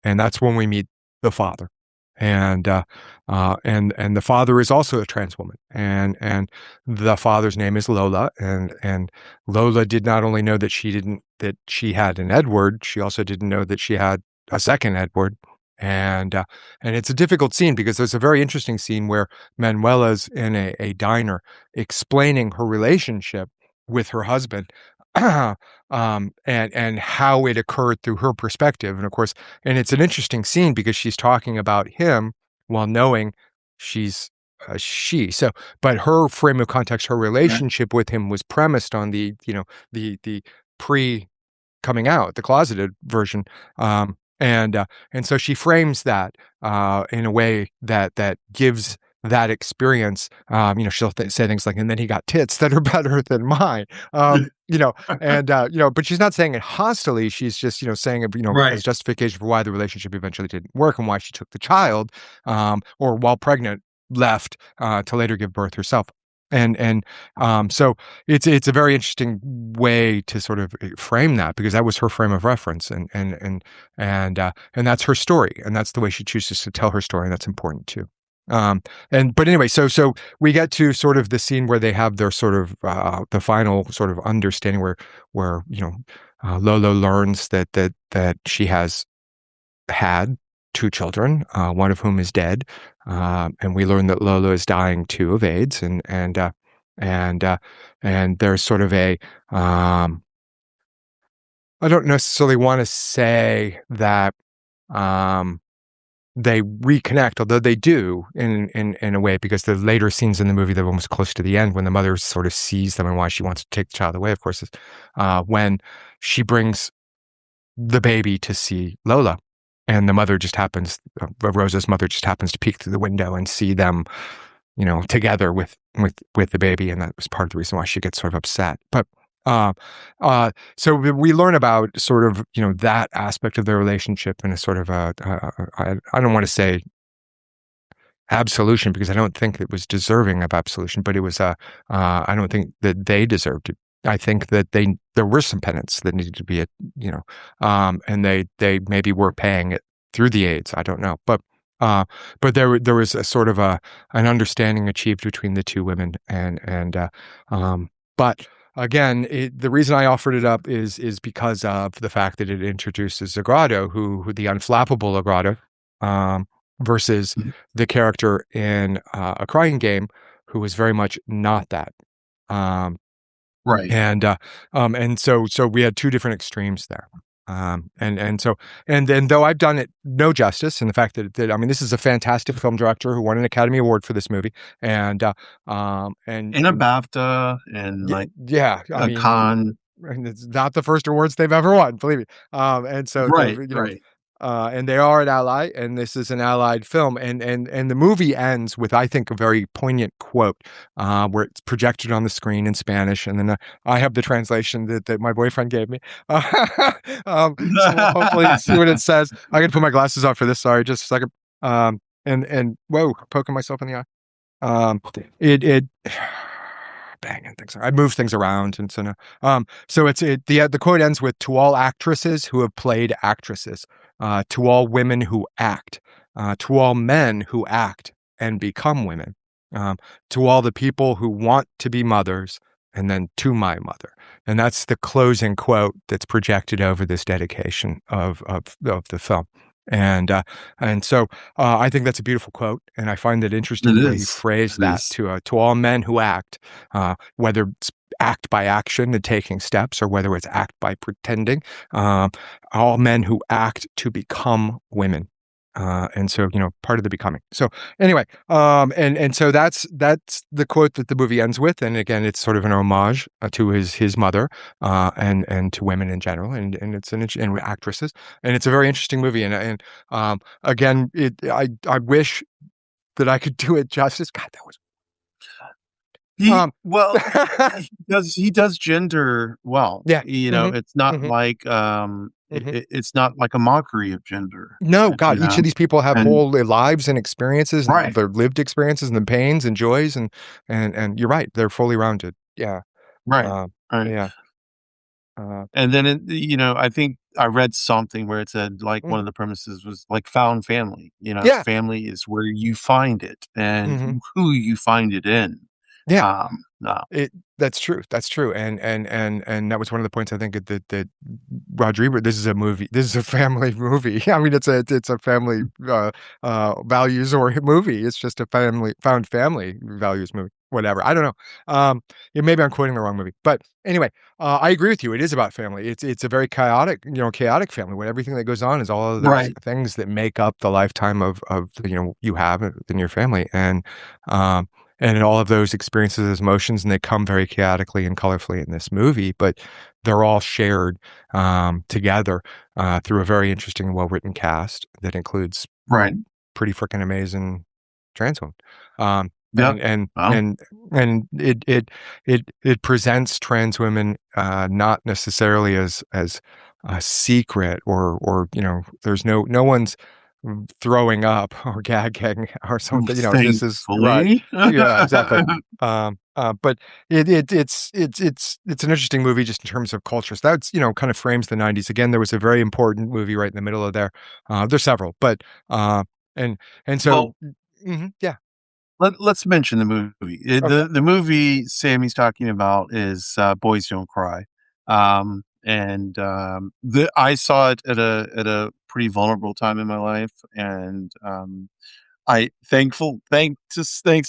and that's when we meet the father. And the father is also a trans woman, and the father's name is Lola, and Lola did not only know that she had an Edward, she also didn't know that she had a second Edward, and it's a difficult scene because there's a very interesting scene where Manuela's in a diner explaining her relationship with her husband. And how it occurred through her perspective. And of course, and it's an interesting scene because she's talking about him while knowing she's a she. So, but her frame of context, her Right. relationship with him was premised on the pre coming out, the closeted version. And so she frames that in a way that gives that experience. She'll say things like, "And then he got tits that are better than mine." And but she's not saying it hostily. She's just saying it, as Right. justification for why the relationship eventually didn't work and why she took the child, or while pregnant left to later give birth herself. So it's a very interesting way to sort of frame that because that was her frame of reference, and that's her story, and that's the way she chooses to tell her story, and that's important too. But anyway, so we get to sort of the scene where they have their sort of the final sort of understanding where Lolo learns that she has had two children, one of whom is dead, and we learn that Lolo is dying too of AIDS, and there's sort of a I don't necessarily want to say that um, they reconnect, although they do in a way, because the later scenes in the movie, they're almost close to the end when the mother sort of sees them and why she wants to take the child away, of course, is when she brings the baby to see Lola. And the mother just happens, Rosa's mother just happens to peek through the window and see them, together with the baby, and that was part of the reason why she gets sort of upset. But uh, so we learn about sort of that aspect of their relationship in a sort of I don't want to say absolution, because I don't think it was deserving of absolution, but it was I don't think that they deserved it. I think that there were some penance that needed to be and they maybe were paying it through the AIDS. I don't know, but there was a sort of an understanding achieved between the two women, but again, the reason I offered it up is because of the fact that it introduces Zagrado, who the unflappable Zagrado, versus Mhm. the character in A Crying Game, who was very much not that. Um, Right. and so we had two different extremes there. And then, though I've done it no justice in the fact that I mean, this is a fantastic film director who won an Academy Award for this movie, and And a BAFTA and yeah, like yeah, I a mean, con. and it's not the first awards they've ever won, believe me. And so Right, they've, right. and they are an ally, and this is an allied film, and the movie ends with, I think, a very poignant quote, where it's projected on the screen in Spanish, and then I have the translation that my boyfriend gave me. So we'll hopefully see what it says. I can put my glasses on for this. Sorry, just a second. And whoa, poking myself in the eye. It banging things. I move things around, and so no. So the quote ends with, "To all actresses who have played actresses, to all women who act, to all men who act and become women, um, to all the people who want to be mothers, and then to my mother." And that's the closing quote that's projected over this dedication of the film. And so I think that's a beautiful quote, and I find it interesting It the way he is. phrased It that is. to all men who act, whether it's act by action and taking steps, or whether it's act by pretending. Uh, all men who act to become women. And so, part of the becoming. So anyway, and so that's the quote that the movie ends with, and again, it's sort of an homage to his mother, and to women in general, and it's and actresses, and it's a very interesting movie, and again, I wish that I could do it justice. God, that was He um, well, he does gender well. yeah, It's not hmm like, hmm it's not like a mockery of gender, No, God, each of these people have and whole lives and experiences, and right, their lived experiences, and the pains and joys, and you're right, they're fully rounded. Yeah, right, uh, right. yeah, uh, And then I think I read something where it said, like, one mm, of the premises was, like, found family. yeah, Family is where you find it and hmm who you find it in. yeah. No. It That's true. That's true. And that was one of the points, I think, that Rodrigo. This is a movie. This is a family movie. I mean, it's a family values or movie. It's just a found family values movie. Whatever. I don't know. Yeah, maybe I'm quoting the wrong movie. But anyway, I agree with you. It is about family. It's a very chaotic family. When everything that goes on is all of those Right, things that make up the lifetime of you have in your family, um and in all of those experiences as emotions, and they come very chaotically and colorfully in this movie, but they're all shared together through a very interesting and well-written cast that includes right. pretty freaking amazing trans women. Um, Yep. and and Well, and and it presents trans women not necessarily as a secret, or there's no one's throwing up or gagging or something. This is right. thankfully. Yeah, exactly. But it's an interesting movie just in terms of culture. So that's kind of frames the '90s. Again, there was a very important movie right in the middle of there. There's several, but and and so Well, yeah. let's mention the movie. Okay. The movie Sammy's talking about is, Boys Don't Cry. And I saw it at a pretty vulnerable time in my life, and I thankful thanks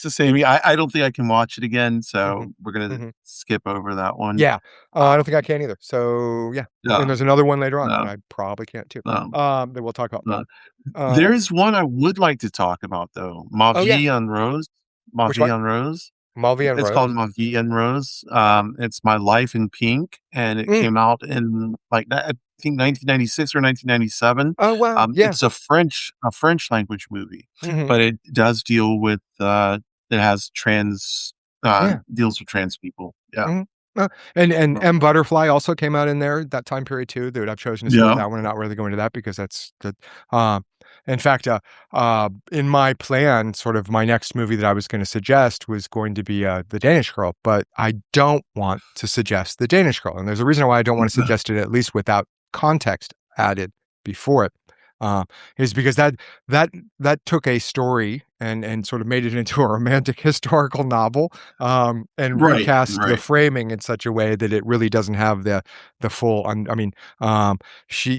to Sammy. I don't think I can watch it again, Hmm. so we're gonna Hmm. skip over that one. Yeah, I don't think I Um, can either. So yeah, and no, there's another one later on that no, I probably can't too. no, That we'll talk about. no. Uh, There's one I would like to talk about though. oh yeah, Ma which Vie one? en Rose. Malvia and It's called Rose. Ma Vie en Rose. It's My Life in Pink, and it Mm. came out in like I think 1996 or 1997. Oh wow, yeah. It's a French language movie, Hmm. but it does deal with it has trans Yeah. deals with trans people. Yeah, Mhm. And Uh, M. Butterfly also came out in there that time period too, dude. I've chosen to skip yeah. that one and not really go into that because that's the in fact, in my plan, sort of my next movie that I was gonna suggest was going to be, The Danish Girl, but I don't want to suggest The Danish Girl, and there's a reason why I don't wanna suggest it at least without context added before it, uh, is because that that took a story and sort of made it into a romantic historical novel, and Right, recast the right, framing in such a way that it really doesn't have the full. I mean, um,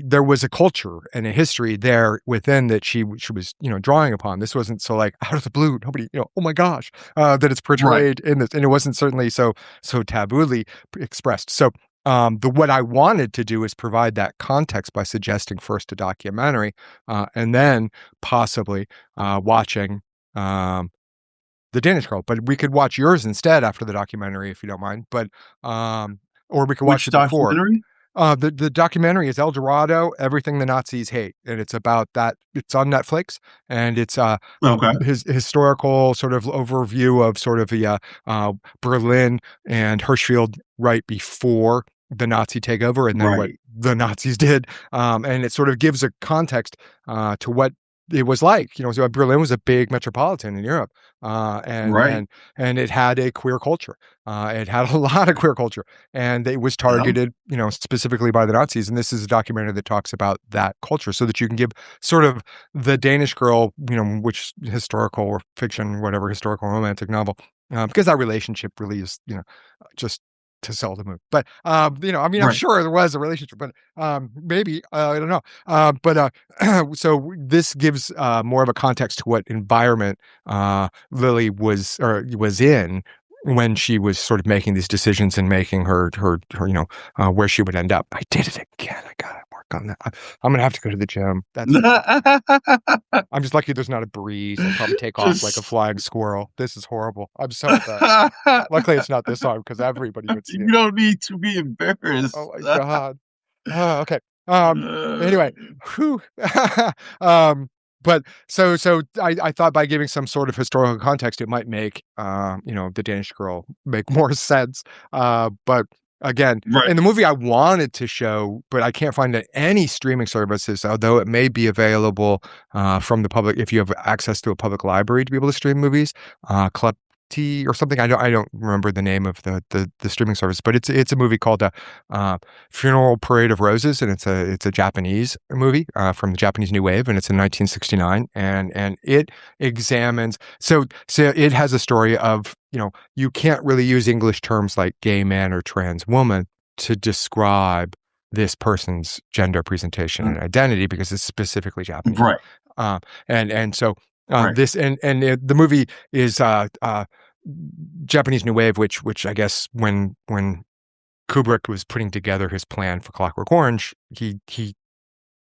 there was a culture and a history there within that she was drawing upon. This wasn't so like out of the blue. Nobody oh my gosh that it's right. portrayed in this, and it wasn't certainly so tabooly expressed. So. The what I wanted to do is provide that context by suggesting first a documentary, and then possibly watching um, the Danish Girl, but we could watch yours instead after the documentary if you don't mind. But or we could watch Which it before. documentary? The documentary is El Dorado, Everything the Nazis Hate, and it's about that. It's on Netflix, and it's Okay, his historical sort of overview of sort of the Berlin and Hirschfeld right before the Nazi takeover, and then what right, the Nazis did, and it sort of gives a context to what it was like. So Berlin was a big metropolitan in Europe, uh, and right. and and it had a queer culture. It had a lot of queer culture, and it was Yeah, targeted, specifically by the Nazis. And this is a documentary that talks about that culture, so that you can give sort of the Danish Girl, which historical or fiction, whatever historical romantic novel, because that relationship really is, just to sell the movie. But I mean, I'm right. sure there was a relationship, but maybe I don't know. But so this gives more of a context to what environment Lily was in when she was sort of making these decisions and making her where she would end up. I did it again. I gotta work on that. I'm gonna have to go to the gym. That's I'm just lucky there's not a breeze. I'd probably take off like a Just flying squirrel. This is horrible. I'm so embarrassed. Luckily, it's not this song because everybody would see it. you don't need to be Oh embarrassed. my god. Okay. Anyway, whew. um, but so I thought by giving some sort of historical context, it might make the Danish Girl make more sense. But again, Right. in the movie I wanted to show, but I can't find it any streaming services, although it may be available from the public if you have access to a public library to be able to stream movies. Or something. I don't remember the name of the streaming service, but it's a movie called uh, Funeral Parade of Roses, and it's a Japanese movie from the Japanese New Wave, and it's in 1969, and it examines. So it has a story of you can't really use English terms like gay man or trans woman to describe this person's gender presentation and identity because it's specifically Japanese. Right. Uh, and so Right. this and the movie is Japanese New Wave, which I guess when Kubrick was putting together his plan for Clockwork Orange, he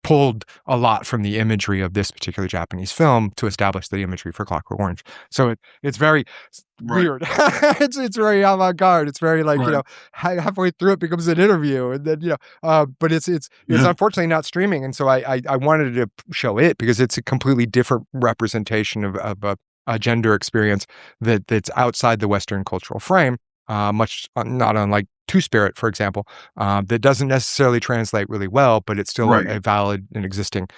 pulled a lot from the imagery of this particular Japanese film to establish the imagery for Clockwork Orange. So it's very Right. weird. It's very avant-garde. It's very like Right. halfway through it becomes an interview, and then but it's Yeah. unfortunately not streaming, and so I wanted to show it because it's a completely different representation of a gender experience that's outside the Western cultural frame. Much not unlike Two Spirit, for example, that doesn't necessarily translate really well, but it's still Right. a valid and existing,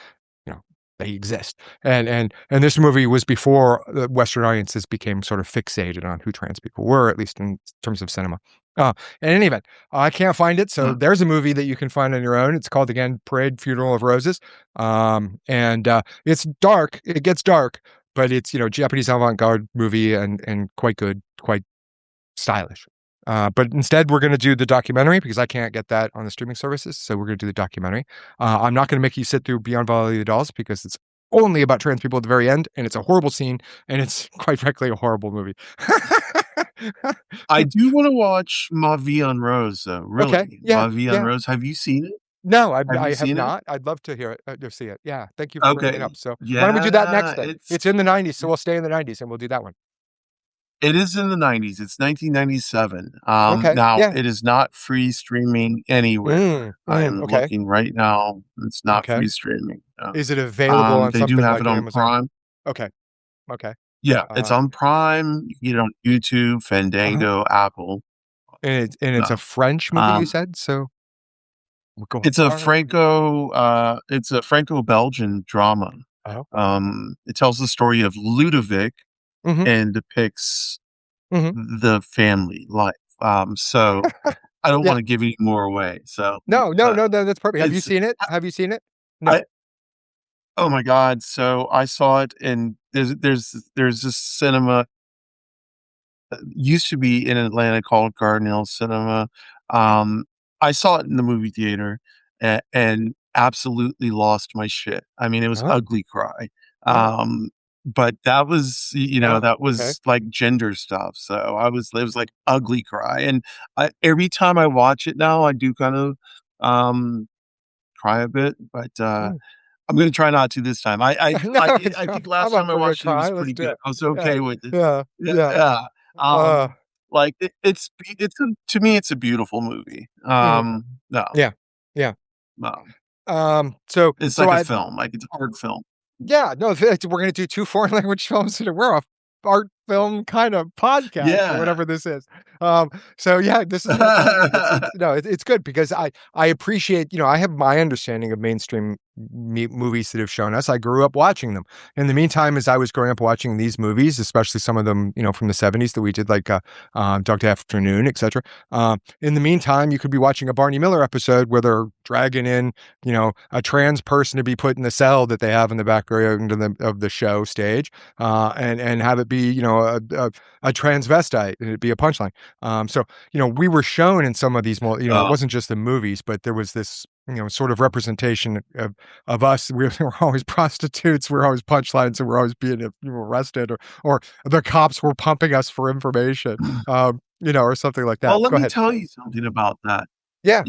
they exist. And this movie was before the Western audiences became sort of fixated on who trans people were, at least in terms of cinema. In any event, I can't find it, so Uh, there's a movie that you can find on your own. It's called again Parade Funeral of Roses, and it's dark. It gets dark, but it's Japanese avant-garde movie and quite good, quite stylish. But instead, we're going to do the documentary because I can't get that on the streaming services. So we're going to do the documentary. I'm not going to make you sit through Beyond Valley of the Dolls because it's only about trans people at the very end, and it's a horrible scene, and it's quite frankly a horrible movie. I do wanna watch Ma Vie en Rose, though, Okay, really. yeah, Ma Vie en yeah. Rose, have you seen it? No, Have you I have seen it? not. I'd love to hear it, to see it. Yeah, thank you for bringing it Okay. up. So why don't we do that Yeah, next then? It's in the '90s, so we'll stay in the '90s and we'll do that one. it is in the '90s, it's 1997. Okay, Now, yeah. it is not free streaming anywhere. I am Okay, looking right now, it's not okay. free streaming, Is it available on they do something have it like on Amazon? Prime. Okay, okay. Yeah, it's Uh, on Prime, you can get it on YouTube, uh-huh. Fandango, Apple. And it's a No. French movie, you Um, said? So we'll go hard. It's a Franco-Belgian drama. Oh, It tells the story of Ludovic mhm, and depicts mhm. the family life. So I don't Yeah. wanna give any more away, so, No, no, uh, no, that's perfect. Have you it's seen it? Have you seen it? No. I oh my god, so I saw it and there's this cinema used to be in Atlanta called Garden Cinema. Um, I saw it in the movie theater and absolutely lost my shit. I mean, it was Oh, ugly cry. oh, But that was, oh, that okay. was like gender stuff. So it was like ugly cry. And every time I watch it now, I do kind of um, cry a bit, but Mm. I'm gonna try not to this time. No, it's I not think I'm last up time I for a watched it, it was try, let's pretty do good. it. I was Yeah, okay with it. yeah, Yeah, yeah. yeah. Uh, Like, it's a to me, it's a beautiful movie. mhm. No, Yeah, yeah. no. So It's so like a I film, like, it's a art film. yeah, no, we're gonna do 2 foreign language films in a we're a art film kind of podcast or Yeah. whatever this is. So yeah, this is my kind of thing. It's no, it's good because I appreciate, I have my understanding of mainstream movies that have shown us. I grew up watching them. In the meantime, as I was growing up watching these movies, especially some of them, from the '70s that we did, like Dog Afternoon, etc. In the meantime, you could be watching a Barney Miller episode where they're dragging in a trans person to be put in the cell that they have in the background of the show stage, and have it be, a transvestite, and it'd be a punchline. So, we were shown in some of these more, it Oh, wasn't just the movies, but there was this, sort of representation of us. We were always prostitutes, we we're always punchlines, and we're always being arrested, or the cops were pumping us for information, or something like well, that. let Go me ahead. tell you something about that. Yeah.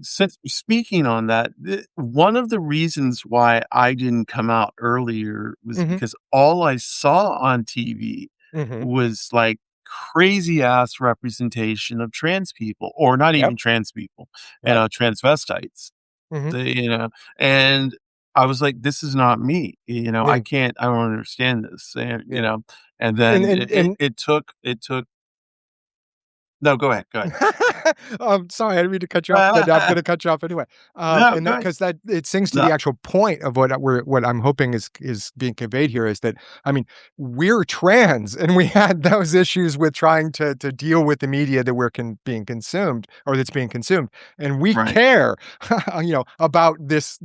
Since speaking on that, one of the reasons why I didn't come out earlier was Hmm. because all I saw on TV Hmm. was like crazy ass representation of trans people, or not Yep. even trans people, Yep. transvestites. Hmm. The, and I was like, this is not me. Yeah. I don't understand this. And Yeah. and And then and and it took. No, go ahead, go ahead. sorry, I didn't mean to cut you off, but I'm gonna cut you off anyway. No, And go that ahead. because that it sings to No, the actual point of what I'm hoping is being conveyed here is that, I mean, we're trans, and we had those issues with trying to deal with the media that being consumed, or that's being consumed, and we right. care, about this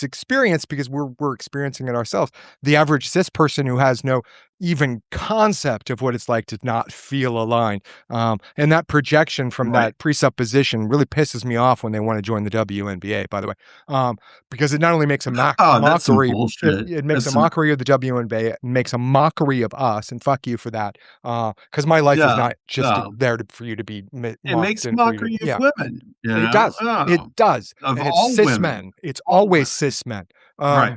experience because we're experiencing it ourselves. The average cis person who has no even concept of what it's like to not feel aligned, and that projection from Right. that presupposition really pisses me off when they want to join the WNBA, by the way, because it not only makes a Oh, that's some mockery, bullshit. it makes That's a some mockery of the WNBA, it makes a mockery of us, and fuck you for that. Because my life is yeah, not just yeah. there for you to be It mocked makes and for you to, mockery of yeah, women, it does. It does. of And it's all cis women, men. It's all always women. cis men. Right.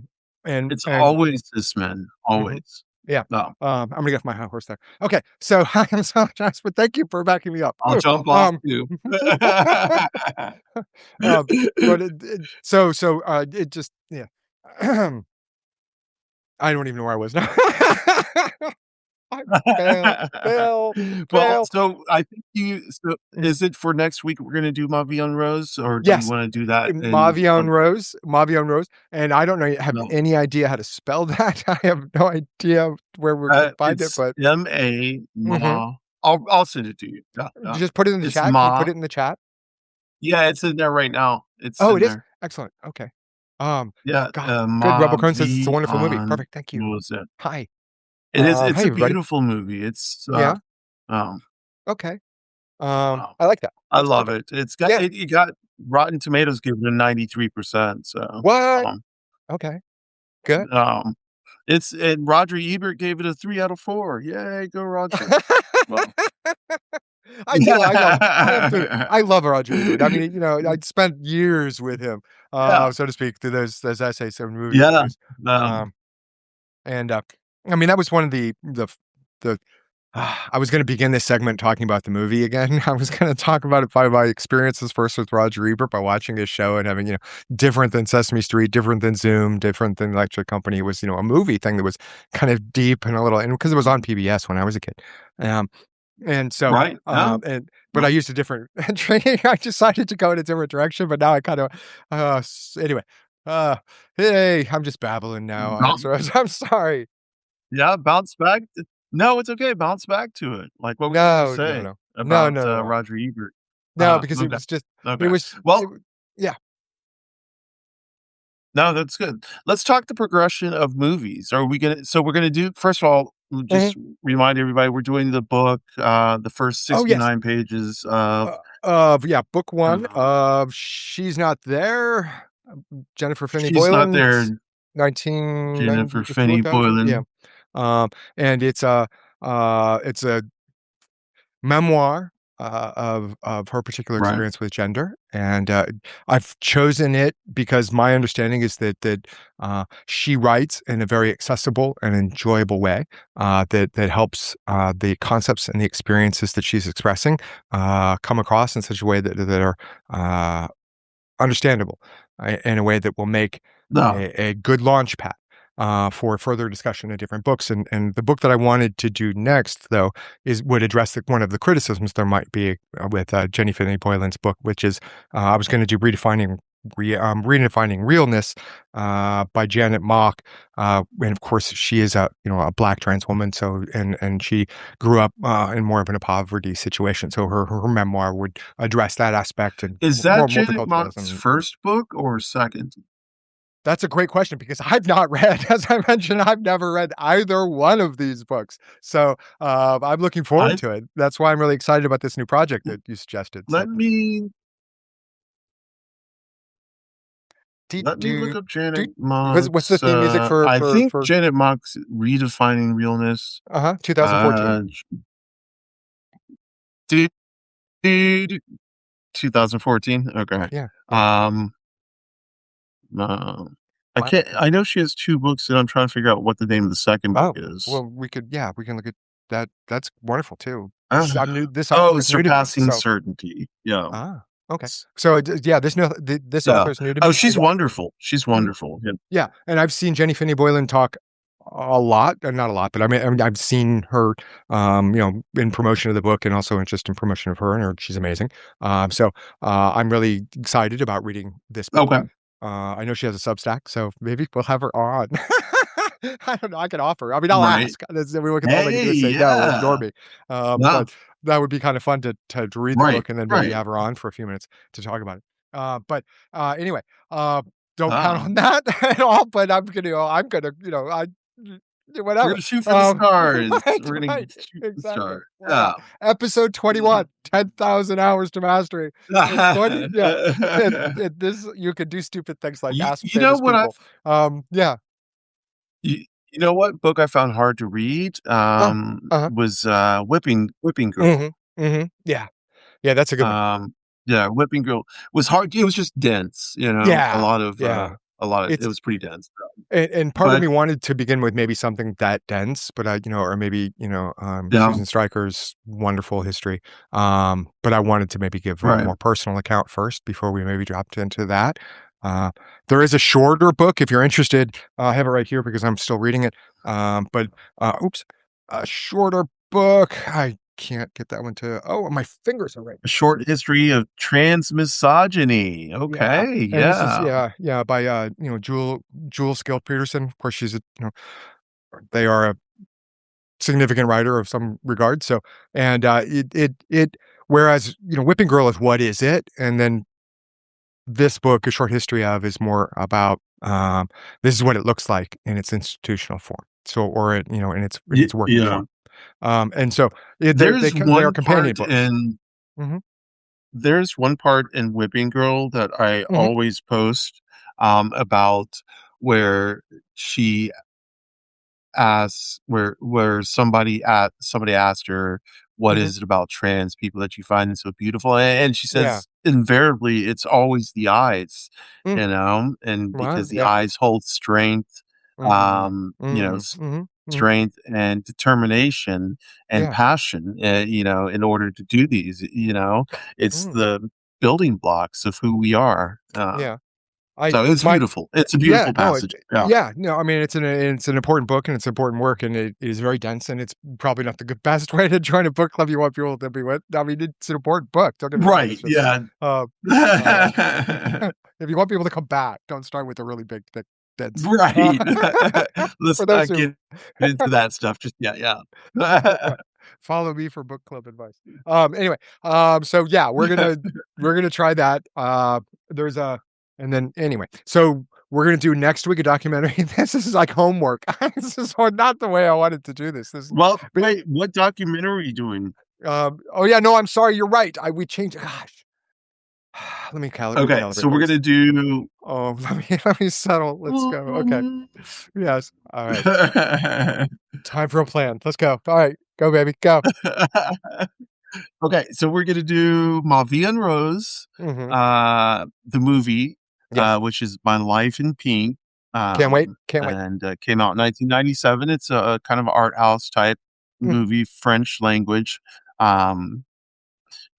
It's And always this men, mhm. always. Yeah. No, I'm gonna get off my high horse there. Okay, so I am so nice, but thank you for backing me up. I'll Whew. jump off Um, too. but it just yeah. I don't even know where I was now. I fail, fail, Well, fail. so I think Mm, is it for next week we're gonna do Ma Vie en Rose, or do you yes, wanna do that in Mavion Rose, Mavion Rose, and I don't know have no, any idea how to spell that. I have no idea where we could find it, it's but M-A, mhm. Ma I'll send it to you. Yeah, yeah. Just put it in the It's chat. Can you put Ma it in the chat? Yeah, it's in there right now. It's Oh, in it is? there. Excellent, okay. Um, Yeah, God, good. Ma Rebel Kern says it's a Vie wonderful movie. en Perfect, thank you. Rose. Hi. It's Hi, a everybody. beautiful movie. It's, Yeah? um, Okay. wow. I like that. I That's love perfect. it. Yeah. It got Rotten Tomatoes giving it 93%, so, What? um, Okay. Good. Um, it's and Roger Ebert gave it a 3 out of 4. Yay, go Roger. Well, I love Roger Ebert. I mean, I'd spent years with him, yeah, so to speak, through those essays and movie yeah, reviews. um, Um, and I mean, that was one of the I was going to begin this segment talking about the movie again. I was going to talk about it by my experiences first with Roger Ebert by watching his show and having, different than Sesame Street, different than Zoom, different than Electric Company. It was, a movie thing that was kind of deep and a little, and because it was on PBS when I was a kid. Um, and so, right, yeah, but I used a different training. I decided to go in a different direction, but now I kind of, anyway, uh, hey, I'm just babbling now. boun I'm sorry. yeah, bounce back. No, it's okay, bounce back to it. Like, what were you gonna No, no, say no, no, about, no, no, no. Roger Ebert? No, because it Okay, was just it okay. was it Well, w yeah. no, that's good. Let's talk the progression of movies. Are we gonna so we're gonna do first of all, Mhm. just remind everybody we're doing the book, the first Oh, yes. 69 pages of, Yeah, book 1 uh, of She's Not There, Jennifer Finney She's Not There, Boylan's 1990 Jennifer if you Finney looked at it, yeah. Boylan. And it's a memoir, of her particular Right. experience with gender, and, I've chosen it because my understanding is that she writes in a very accessible and enjoyable way, that helps, the concepts and the experiences that she's expressing, come across in such a way that are, uh, understandable, in a way that will make No. a good launch pad, for further discussion of different books. And the book that I wanted to do next, though, would address one of the criticisms there might be with Jenny Finney Boylan's book, which is I was going to do redefining realness by Janet Mock, and of course she is a black trans woman, so and she grew up in more of an poverty situation, so her memoir would address that aspect and Is more that Janet Mock's multiculturalism. first book or second? That's a great question because I've not read, as I mentioned, I've never read either one of these books. So I'm looking forward I to it. That's why I'm really excited about this new project that you suggested. So let me do let me look do up do. Janet What's the Mock's, theme music for I think for Janet Mock's Redefining Realness, 2014? 2014? Okay. Yeah, yeah. Um, uh, I Wow. can't I know she has 2 books, and I'm trying to figure out what the name of the second book Oh, is. well, we can look at that. That's wonderful too. Uh, This author oh, is new to me. Surpassing So Certainty. Yeah. okay. S So yeah, this yeah. author is new to Oh, me. she's wonderful. She's wonderful. Yeah. Yeah, and I've seen Jenny Finney Boylan talk a lot, not a lot, but I mean, I've seen her, in promotion of the book and also in just in promotion of her, and she's amazing. So I'm really excited about reading this book. Okay. I know she has a Substack, so maybe we'll have her on. I don't know. I can offer. I mean, I'll Right. ask. All they can do Hey, is say no or ignore yeah. me. Yeah. But that would be kind of fun to read the Right. book and then maybe Right. have her on for a few minutes to talk about it. But anyway, uh, don't count Ah. on that at all. But I'm gonna, We're whatever. gonna shoot for the stars. Right, We're gonna right, shoot for the exactly. star. Wow. Yeah. Episode 21, 10,000 hours to mastery. Yeah. This you could do stupid things like ask You know famous what I people. Yeah. you know what book I found hard to read, Uh, uh-huh. was, Whipping Girl. Mhm. Mhm. Yeah. Yeah, that's a good one. Um, yeah, Whipping Girl was hard it was just dense, Yeah. Yeah. a lot of it It's was pretty dense, and part of but me wanted to begin with maybe something that dense, but or maybe, yeah, Susan Stryker's wonderful history. But I wanted to maybe give a right. more personal account first before we maybe dropped into that. Uh, there is a shorter book if you're interested. I have it right here because I'm still reading it. But oops, a shorter book. I can't get that one to. Oh, my fingers are right. A Short History of Transmisogyny. Yeah, Okay, and this is yeah. yeah, by, Jewel Skilled Peterson. Of course, she's they are a significant writer of some regard, so and, it whereas, Whipping Girl is what is it? And then this book, A Short History of, is more about, this is what it looks like in its institutional form. So or in its working Yeah. form. And so, There's they are one companion part books. in Mhm, There's one part in Whipping Girl that I mhm, always post, about where she asks where somebody asked her, what Hmm. is it about trans people that you find so beautiful? And she Yeah. says invariably it's always the eyes, Mm. and Well, because the yeah. eyes hold strength, Hmm. Hmm. Hmm. Hmm. strength and determination and Yeah. passion, in order to do these, it's Mm. the building blocks of who we are. Yeah. I So it's my beautiful. It's a Yeah, beautiful no, passage. Yeah. yeah, no, I mean, it's an important book and it's important work and it is very dense and it's probably not the best way to join a book club you want people to be with. I mean, it's an important book, don't get me wrong, Right. it's just, Yeah. uh, uh, if you want people to come back, don't start with a really big, thick, dense, Right. Let's for those not who get into that stuff just yet, yeah. right, follow me for book club advice. Anyway, so yeah, we're gonna try that. There's a and then anyway, so we're gonna do next week a documentary. This is like homework. This is not the way I wanted to do this. This, Well, but, wait, what documentary are you doing? oh yeah, no, I'm sorry. You're right. We changed. Gosh, let me Okay, recalibrate. so we're gonna do Oh, let me settle. Let's go. Okay. Yes. All right. Time for a plan. Let's go. All right. Go, baby. Go. Okay, so we're gonna do Ma Vie en Rose, Hmm. the movie, Yes. which is My Life in Pink, Can't wait. Can't wait. and came out in 1997. It's a kind of art house type Mhm. movie, French language. Um,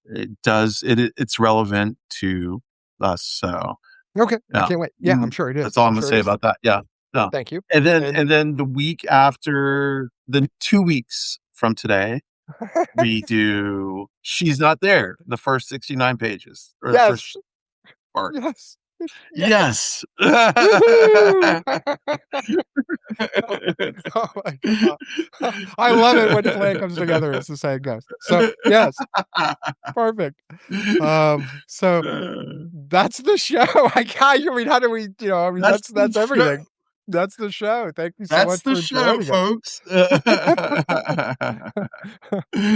it's relevant to us. So Okay. I yeah, can't wait. Yeah, I'm sure it that's is. all I'm I'm gonna sure it say is. about that. Yeah, yeah. Thank you. And And then the week after, the 2 weeks from today, we do She's Not There, the first 69 pages, or the yes. first part. Yes. Yes. Yes. Woohoo! Oh my god. I love it when the plan comes together as the saying goes. So, yes, perfect. So that's the show. I mean, how do we, I mean, That's the that's show. everything. That's the show. Thank you so That's much the for show, joining us. folks.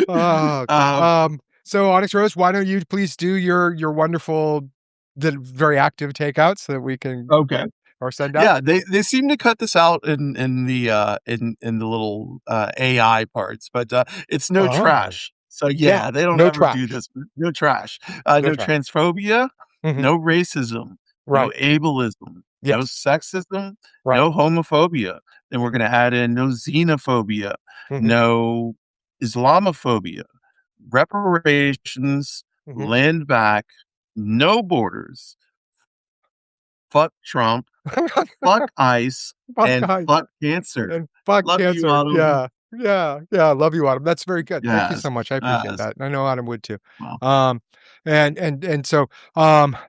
Oh, Um, so Onyx Rose, why don't you please do your wonderful, the very active takeout so that we can okay. or send out? Yeah, they seem to cut this out in the little AI parts, but it's no Oh, trash. So yeah. yeah, they don't No ever do trash. this. No trash. No No trash. transphobia, Mhm. no racism, no Right. ableism, no Yes. sexism, Right. no homophobia. Then we're Mhm. gonna add in no xenophobia, Mhm. no Islamophobia, reparations, Mhm. land back, no borders, fuck Trump, fuck ICE, Fuck and guys fuck cancer. and fuck Love you, cancer. Autumn. Yeah. Yeah. Yeah. I love you, Autumn. That's very good. Thank you Yes, so much. I appreciate yes. that. And I know Autumn would too. Well, Um, and so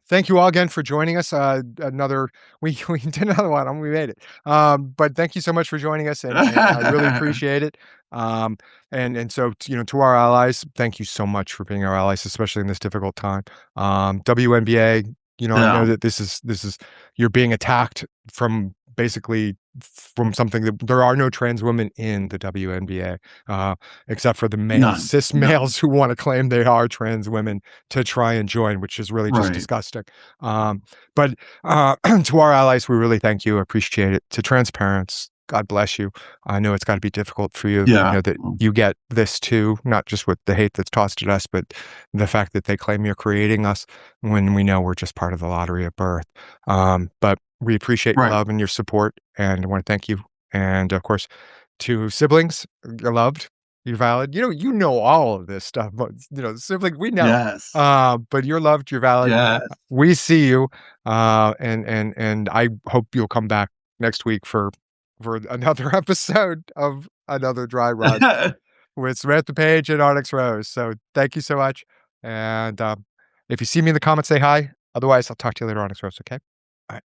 thank you all again for joining us. Another we did another one and we made it. But thank you so much for joining us and I really appreciate it. Um, and so to our allies, thank you so much for being our allies, especially in this difficult time. WNBA, I know yeah, that this is you're being attacked from basically from something that there are no trans women in the WNBA, except for the male none, cis none. males who want to claim they are trans women to try and join, which is really just Right, disgusting. Um, but to our allies, we really thank you, appreciate it. To transparents, God bless you. I know it's got to be difficult for you. I yeah, know that you get this too, not just with the hate that's tossed at us, but the fact that they claim you're creating us when we know we're just part of the lottery of birth. But we appreciate your right. love and your support, and I want to thank you. And of course, to siblings, you're loved, you're valid. You know all of this stuff, but siblings, we know. Yes, But you're loved, you're valid. yes. We see you, and I hope you'll come back next week for another episode of another dry run with Samantha Page and Onyx Rose. So thank you so much. And if you see me in the comments, say hi. Otherwise, I'll talk to you later, Onyx Rose. Okay. All right.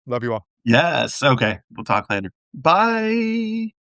Love you all. Yes, okay. We'll talk later. Bye.